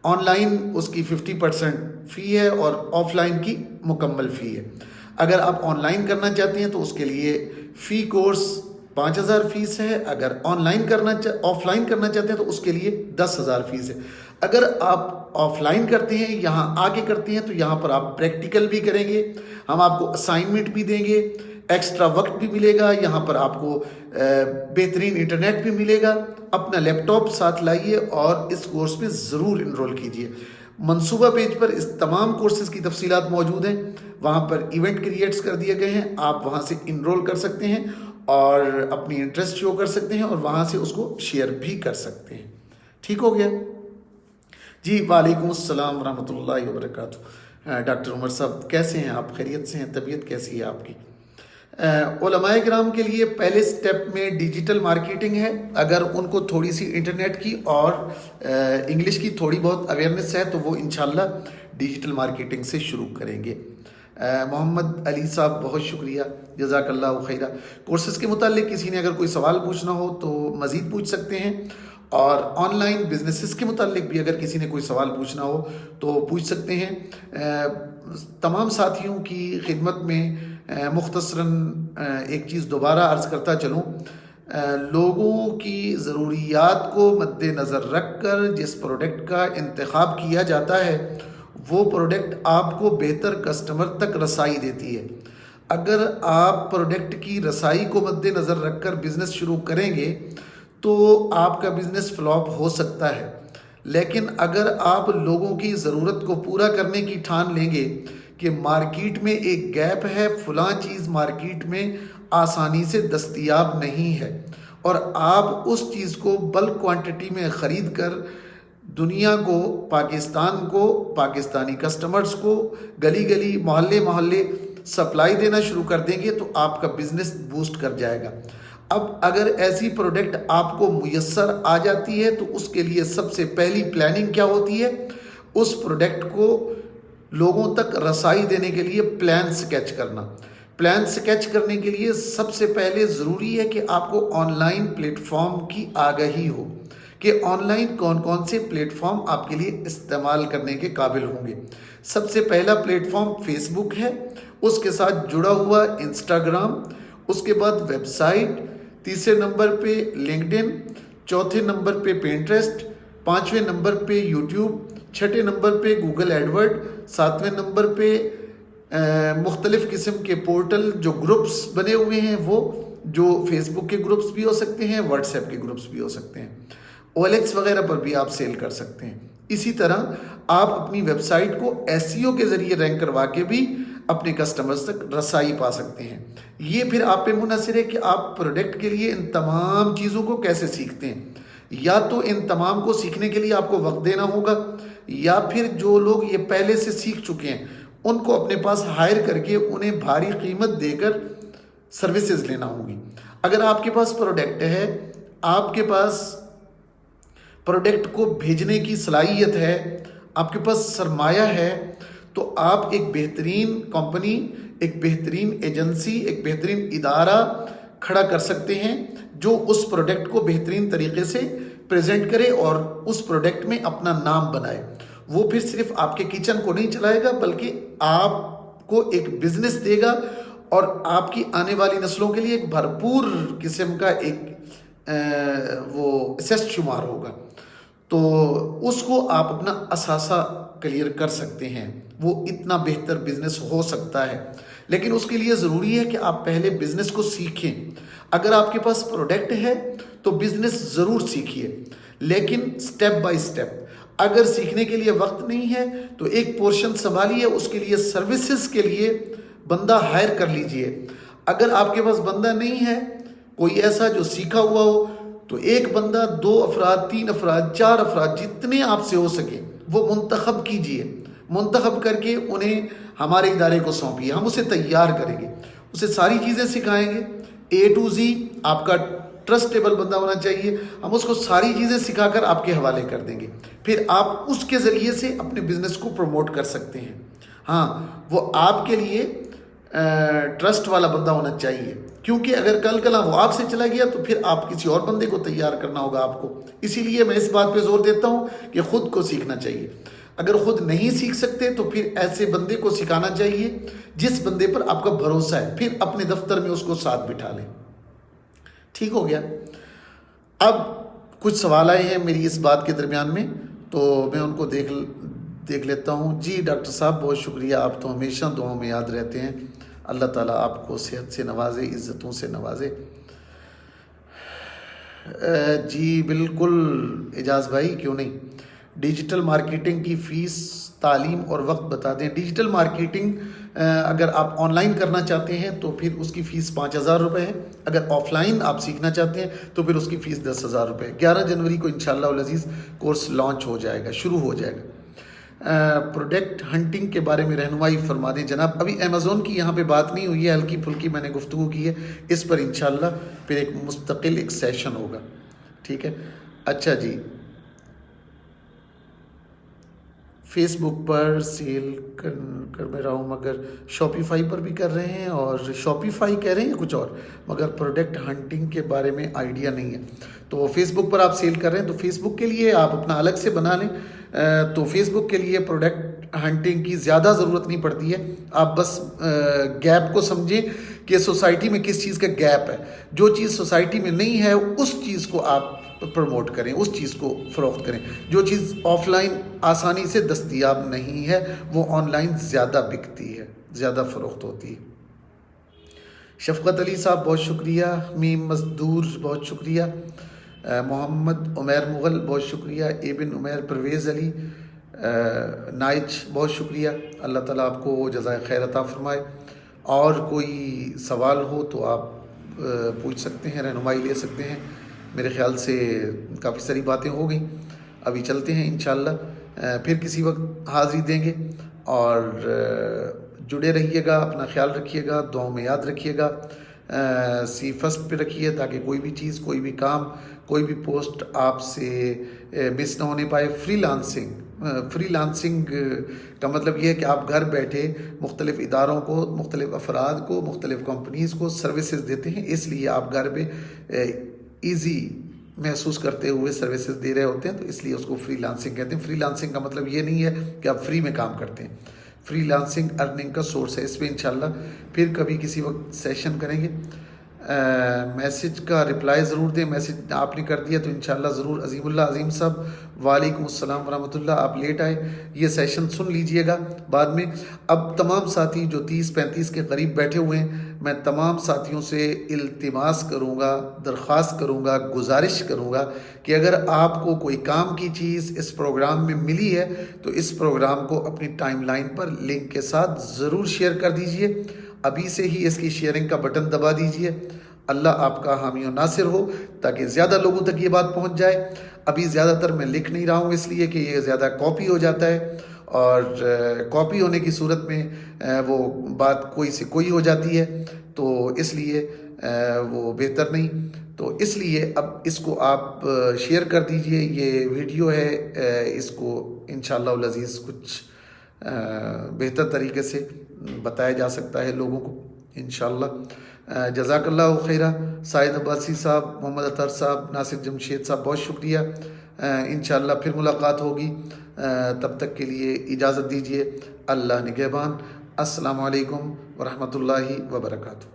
آن لائن اس کی 50% فی ہے اور آف لائن کی مکمل فی ہے. اگر آپ آن لائن کرنا چاہتے ہیں تو اس کے لیے فی کورس 5,000 فیس ہے. اگر آف لائن کرنا چاہتے ہیں تو اس کے لیے 10,000 فیس ہے. اگر آپ آف لائن کرتے ہیں، یہاں آ کے کرتے ہیں، تو یہاں پر آپ پریکٹیکل بھی کریں گے، ہم آپ کو اسائنمنٹ بھی دیں گے، ایکسٹرا وقت بھی ملے گا. یہاں پر آپ کو بہترین انٹرنیٹ بھی ملے گا. اپنا لیپ ٹاپ ساتھ لائیے اور اس کورس میں ضرور انرول کیجیے. منصوبہ پیج پر اس تمام کورسز کی تفصیلات موجود ہیں. وہاں پر ایونٹ کریٹس کر دیے گئے ہیں، آپ وہاں سے انرول کر سکتے ہیں اور اپنی انٹرسٹ شو کر سکتے ہیں اور وہاں سے اس کو شیئر بھی کر سکتے ہیں. ٹھیک ہو گیا جی. وعلیکم السلام ورحمۃ اللہ وبرکاتہ. ڈاکٹر عمر صاحب کیسے ہیں آپ؟ خیریت سے ہیں؟ طبیعت کیسی ہے آپ کی؟ علماء کرام کے لیے پہلے سٹیپ میں ڈیجیٹل مارکیٹنگ ہے. اگر ان کو تھوڑی سی انٹرنیٹ کی اور انگلش کی تھوڑی بہت اویئرنیس ہے تو وہ انشاءاللہ ڈیجیٹل مارکیٹنگ سے شروع کریں گے. محمد علی صاحب بہت شکریہ، جزاک اللہ خیرہ. کورسز کے متعلق کسی نے اگر کوئی سوال پوچھنا ہو تو مزید پوچھ سکتے ہیں، اور آن لائن بزنسز کے متعلق بھی اگر کسی نے کوئی سوال پوچھنا ہو تو پوچھ سکتے ہیں. تمام ساتھیوں کی خدمت میں مختصراً ایک چیز دوبارہ عرض کرتا چلوں. لوگوں کی ضروریات کو مد نظر رکھ کر جس پروڈکٹ کا انتخاب کیا جاتا ہے وہ پروڈکٹ آپ کو بہتر کسٹمر تک رسائی دیتی ہے. اگر آپ پروڈکٹ کی رسائی کو مد نظر رکھ کر بزنس شروع کریں گے تو آپ کا بزنس فلاپ ہو سکتا ہے، لیکن اگر آپ لوگوں کی ضرورت کو پورا کرنے کی ٹھان لیں گے کہ مارکیٹ میں ایک گیپ ہے، فلاں چیز مارکیٹ میں آسانی سے دستیاب نہیں ہے، اور آپ اس چیز کو بلک کوانٹٹی میں خرید کر دنیا کو، پاکستان کو، پاکستانی کسٹمرز کو گلی گلی محلے سپلائی دینا شروع کر دیں گے تو آپ کا بزنس بوسٹ کر جائے گا. اب اگر ایسی پروڈکٹ آپ کو میسر آ جاتی ہے تو اس کے لیے سب سے پہلی پلاننگ کیا ہوتی ہے؟ اس پروڈکٹ کو لوگوں تک رسائی دینے کے لیے پلان سکیچ کرنا. پلان سکیچ کرنے کے لیے سب سے پہلے ضروری ہے کہ آپ کو آن لائن پلیٹ فارم کی آگاہی ہو کہ آن لائن کون کون سے پلیٹ فارم آپ کے لیے استعمال کرنے کے قابل ہوں گے. سب سے پہلا پلیٹ فارم فیس بک ہے، اس کے ساتھ جڑا ہوا انسٹاگرام، اس کے بعد ویب سائٹ، تیسرے نمبر پہ لنکڈ ان، چوتھے نمبر پہ پینٹریسٹ، پانچویں نمبر پہ یوٹیوب، چھٹے نمبر پہ گوگل ایڈورڈ، ساتویں نمبر پہ مختلف قسم کے پورٹل جو گروپس بنے ہوئے ہیں، وہ جو فیس بک کے گروپس بھی ہو سکتے ہیں، واٹس ایپ کے گروپس بھی ہو سکتے ہیں، OLX وغیرہ پر بھی آپ سیل کر سکتے ہیں. اسی طرح آپ اپنی ویب سائٹ کو SEO کے ذریعے رینک کروا کے بھی اپنے کسٹمرز تک رسائی پا سکتے ہیں. یہ پھر آپ پہ منحصر ہے کہ آپ پروڈکٹ کے لیے ان تمام چیزوں کو کیسے سیکھتے ہیں. یا تو ان تمام کو سیکھنے کے لیے آپ کو وقت دینا ہوگا، یا پھر جو لوگ یہ پہلے سے سیکھ چکے ہیں ان کو اپنے پاس ہائر کر کے انہیں بھاری قیمت دے کر سروسز لینا ہوگی. اگر آپ کے پاس پروڈکٹ ہے، آپ کے پاس پروڈکٹ کو بھیجنے کی صلاحیت ہے، آپ کے پاس سرمایہ ہے، تو آپ ایک بہترین کمپنی، ایک بہترین ایجنسی، ایک بہترین ادارہ کھڑا کر سکتے ہیں جو اس پروڈکٹ کو بہترین طریقے سے پریزنٹ کرے اور اس پروڈکٹ میں اپنا نام بنائے. وہ پھر صرف آپ کے کچن کو نہیں چلائے گا بلکہ آپ کو ایک بزنس دے گا اور آپ کی آنے والی نسلوں کے لیے ایک بھرپور قسم کا ایک وہ اسیسٹ شمار ہوگا. تو اس کو آپ اپنا اثاثہ کلیئر کر سکتے ہیں، وہ اتنا بہتر بزنس ہو سکتا ہے. لیکن اس کے لیے ضروری ہے کہ آپ پہلے بزنس کو سیکھیں. اگر آپ کے پاس پروڈکٹ ہے تو بزنس ضرور سیکھیے، لیکن سٹیپ بائی سٹیپ. اگر سیکھنے کے لیے وقت نہیں ہے تو ایک پورشن سنبھالیے، اس کے لیے سروسز کے لیے بندہ ہائر کر لیجئے. اگر آپ کے پاس بندہ نہیں ہے کوئی ایسا جو سیکھا ہوا ہو تو ایک بندہ، 2 افراد، 3 افراد، 4 افراد، جتنے آپ سے ہو سکے وہ منتخب کیجئے. منتخب کر کے انہیں ہمارے ادارے کو سونپیے، ہم اسے تیار کریں گے، اسے ساری چیزیں سکھائیں گے. A to Z آپ کا ٹرسٹیبل بندہ ہونا چاہیے. ہم اس کو ساری چیزیں سکھا کر آپ کے حوالے کر دیں گے, پھر آپ اس کے ذریعے سے اپنے بزنس کو پروموٹ کر سکتے ہیں. ہاں, وہ آپ کے لیے ٹرسٹ والا بندہ ہونا چاہیے, کیونکہ اگر کل وہ آپ سے چلا گیا تو پھر آپ کسی اور بندے کو تیار کرنا ہوگا آپ کو. اسی لیے میں اس بات پہ زور دیتا ہوں کہ خود کو سیکھنا چاہیے. اگر خود نہیں سیکھ سکتے تو پھر ایسے بندے کو سکھانا چاہیے جس بندے پر آپ کا بھروسہ ہے, پھر اپنے دفتر میں اس کو ساتھ بٹھا لیں. ٹھیک ہو گیا. اب کچھ سوال آئے ہیں میری اس بات کے درمیان میں, تو میں ان کو دیکھ لیتا ہوں. جی ڈاکٹر صاحب بہت شکریہ, آپ تو ہمیشہ دعاؤں میں یاد رہتے ہیں. اللہ تعالیٰ آپ کو صحت سے نوازے, عزتوں سے نوازے. جی بالکل اعجاز بھائی, کیوں نہیں. ڈیجیٹل مارکیٹنگ کی فیس, تعلیم اور وقت بتا دیں. ڈیجیٹل مارکیٹنگ اگر آپ آن لائن کرنا چاہتے ہیں تو پھر اس کی فیس 5,000 روپے ہے. اگر آف لائن آپ سیکھنا چاہتے ہیں تو پھر اس کی فیس 10,000 روپے. 11 جنوری کو انشاءاللہ العزیز کورس لانچ ہو جائے گا, شروع ہو جائے گا. پروڈکٹ ہنٹنگ کے بارے میں رہنمائی فرما دیں جناب. ابھی امیزون کی یہاں پہ بات نہیں ہوئی ہے, ہلکی پھلکی میں نے گفتگو کی ہے. اس پر انشاءاللہ پھر ایک مستقل ایک سیشن ہوگا. ٹھیک ہے. اچھا جی, فیس بک پر سیل کر میں رہا ہوں, مگر شاپیفائی پر بھی کر رہے ہیں, اور شاپیفائی کہہ رہے ہیں کچھ اور, مگر پروڈکٹ ہنٹنگ کے بارے میں آئیڈیا نہیں ہے. تو فیس بک پر آپ سیل کر رہے ہیں تو فیس بک کے لیے آپ اپنا الگ سے بنا لیں. تو فیس بک کے لیے پروڈکٹ ہنٹنگ کی زیادہ ضرورت نہیں پڑتی ہے. آپ بس گیپ کو سمجھیں کہ سوسائٹی میں کس چیز کا گیپ ہے. جو چیز سوسائٹی میں نہیں ہے اس چیز کو آپ پروموٹ کریں, اس چیز کو فروخت کریں. جو چیز آف لائن آسانی سے دستیاب نہیں ہے وہ آن لائن زیادہ بکتی ہے, زیادہ فروخت ہوتی ہے. شفقت علی صاحب بہت شکریہ. میم مزدور بہت شکریہ. محمد عمیر مغل بہت شکریہ. ابن عمیر پرویز علی نائچ بہت شکریہ. اللہ تعالیٰ آپ کو جزائے خیر عطا فرمائے. اور کوئی سوال ہو تو آپ پوچھ سکتے ہیں, رہنمائی لے سکتے ہیں. میرے خیال سے کافی ساری باتیں ہو گئیں. ابھی چلتے ہیں انشاءاللہ, پھر کسی وقت حاضری دیں گے. اور جڑے رہیے گا, اپنا خیال رکھیے گا, دعاؤں میں یاد رکھیے گا. سی فرسٹ پہ رکھیے تاکہ کوئی بھی چیز, کوئی بھی کام, کوئی بھی پوسٹ آپ سے مس نہ ہونے پائے. فری لانسنگ کا مطلب یہ ہے کہ آپ گھر بیٹھے مختلف اداروں کو, مختلف افراد کو, مختلف کمپنیز کو سروسز دیتے ہیں. اس لیے آپ گھر پہ ایزی محسوس کرتے ہوئے سروسز دے رہے ہوتے ہیں, تو اس لیے اس کو فری لانسنگ کہتے ہیں. فری لانسنگ کا مطلب یہ نہیں ہے کہ آپ فری میں کام کرتے ہیں. فری لانسنگ ارننگ کا سورس ہے. اس پہ انشاءاللہ پھر کبھی کسی وقت سیشن کریں گے. میسج کا رپلائی ضرور دیں. میسج آپ نے کر دیا تو انشاءاللہ ضرور. عظیم اللہ عظیم صاحب وعلیکم السلام ورحمۃ اللہ. آپ لیٹ آئے, یہ سیشن سن لیجئے گا بعد میں. اب تمام ساتھی جو 30-35 کے قریب بیٹھے ہوئے ہیں, میں تمام ساتھیوں سے التماس کروں گا, درخواست کروں گا, گزارش کروں گا کہ اگر آپ کو کوئی کام کی چیز اس پروگرام میں ملی ہے تو اس پروگرام کو اپنی ٹائم لائن پر لنک کے ساتھ ضرور شیئر کر دیجئے. ابھی سے ہی اس کی شیئرنگ کا بٹن دبا دیجئے. اللہ آپ کا حامی و ناصر ہو تاکہ زیادہ لوگوں تک یہ بات پہنچ جائے. ابھی زیادہ تر میں لکھ نہیں رہا ہوں اس لیے کہ یہ زیادہ کاپی ہو جاتا ہے, اور کاپی ہونے کی صورت میں وہ بات کوئی سے کوئی ہو جاتی ہے, تو اس لیے وہ بہتر نہیں. تو اس لیے اب اس کو آپ شیئر کر دیجئے. یہ ویڈیو ہے, اس کو انشاءاللہ العزیز کچھ بہتر طریقے سے بتایا جا سکتا ہے لوگوں کو انشاءاللہ. جزاک اللہ خیرہ. سعید عباسی صاحب, محمد اطہر صاحب, ناصر جمشید صاحب بہت شکریہ. انشاءاللہ پھر ملاقات ہوگی. تب تک کے لیے اجازت دیجیے. اللہ نگہبان. السلام علیکم ورحمۃ اللہ وبرکاتہ.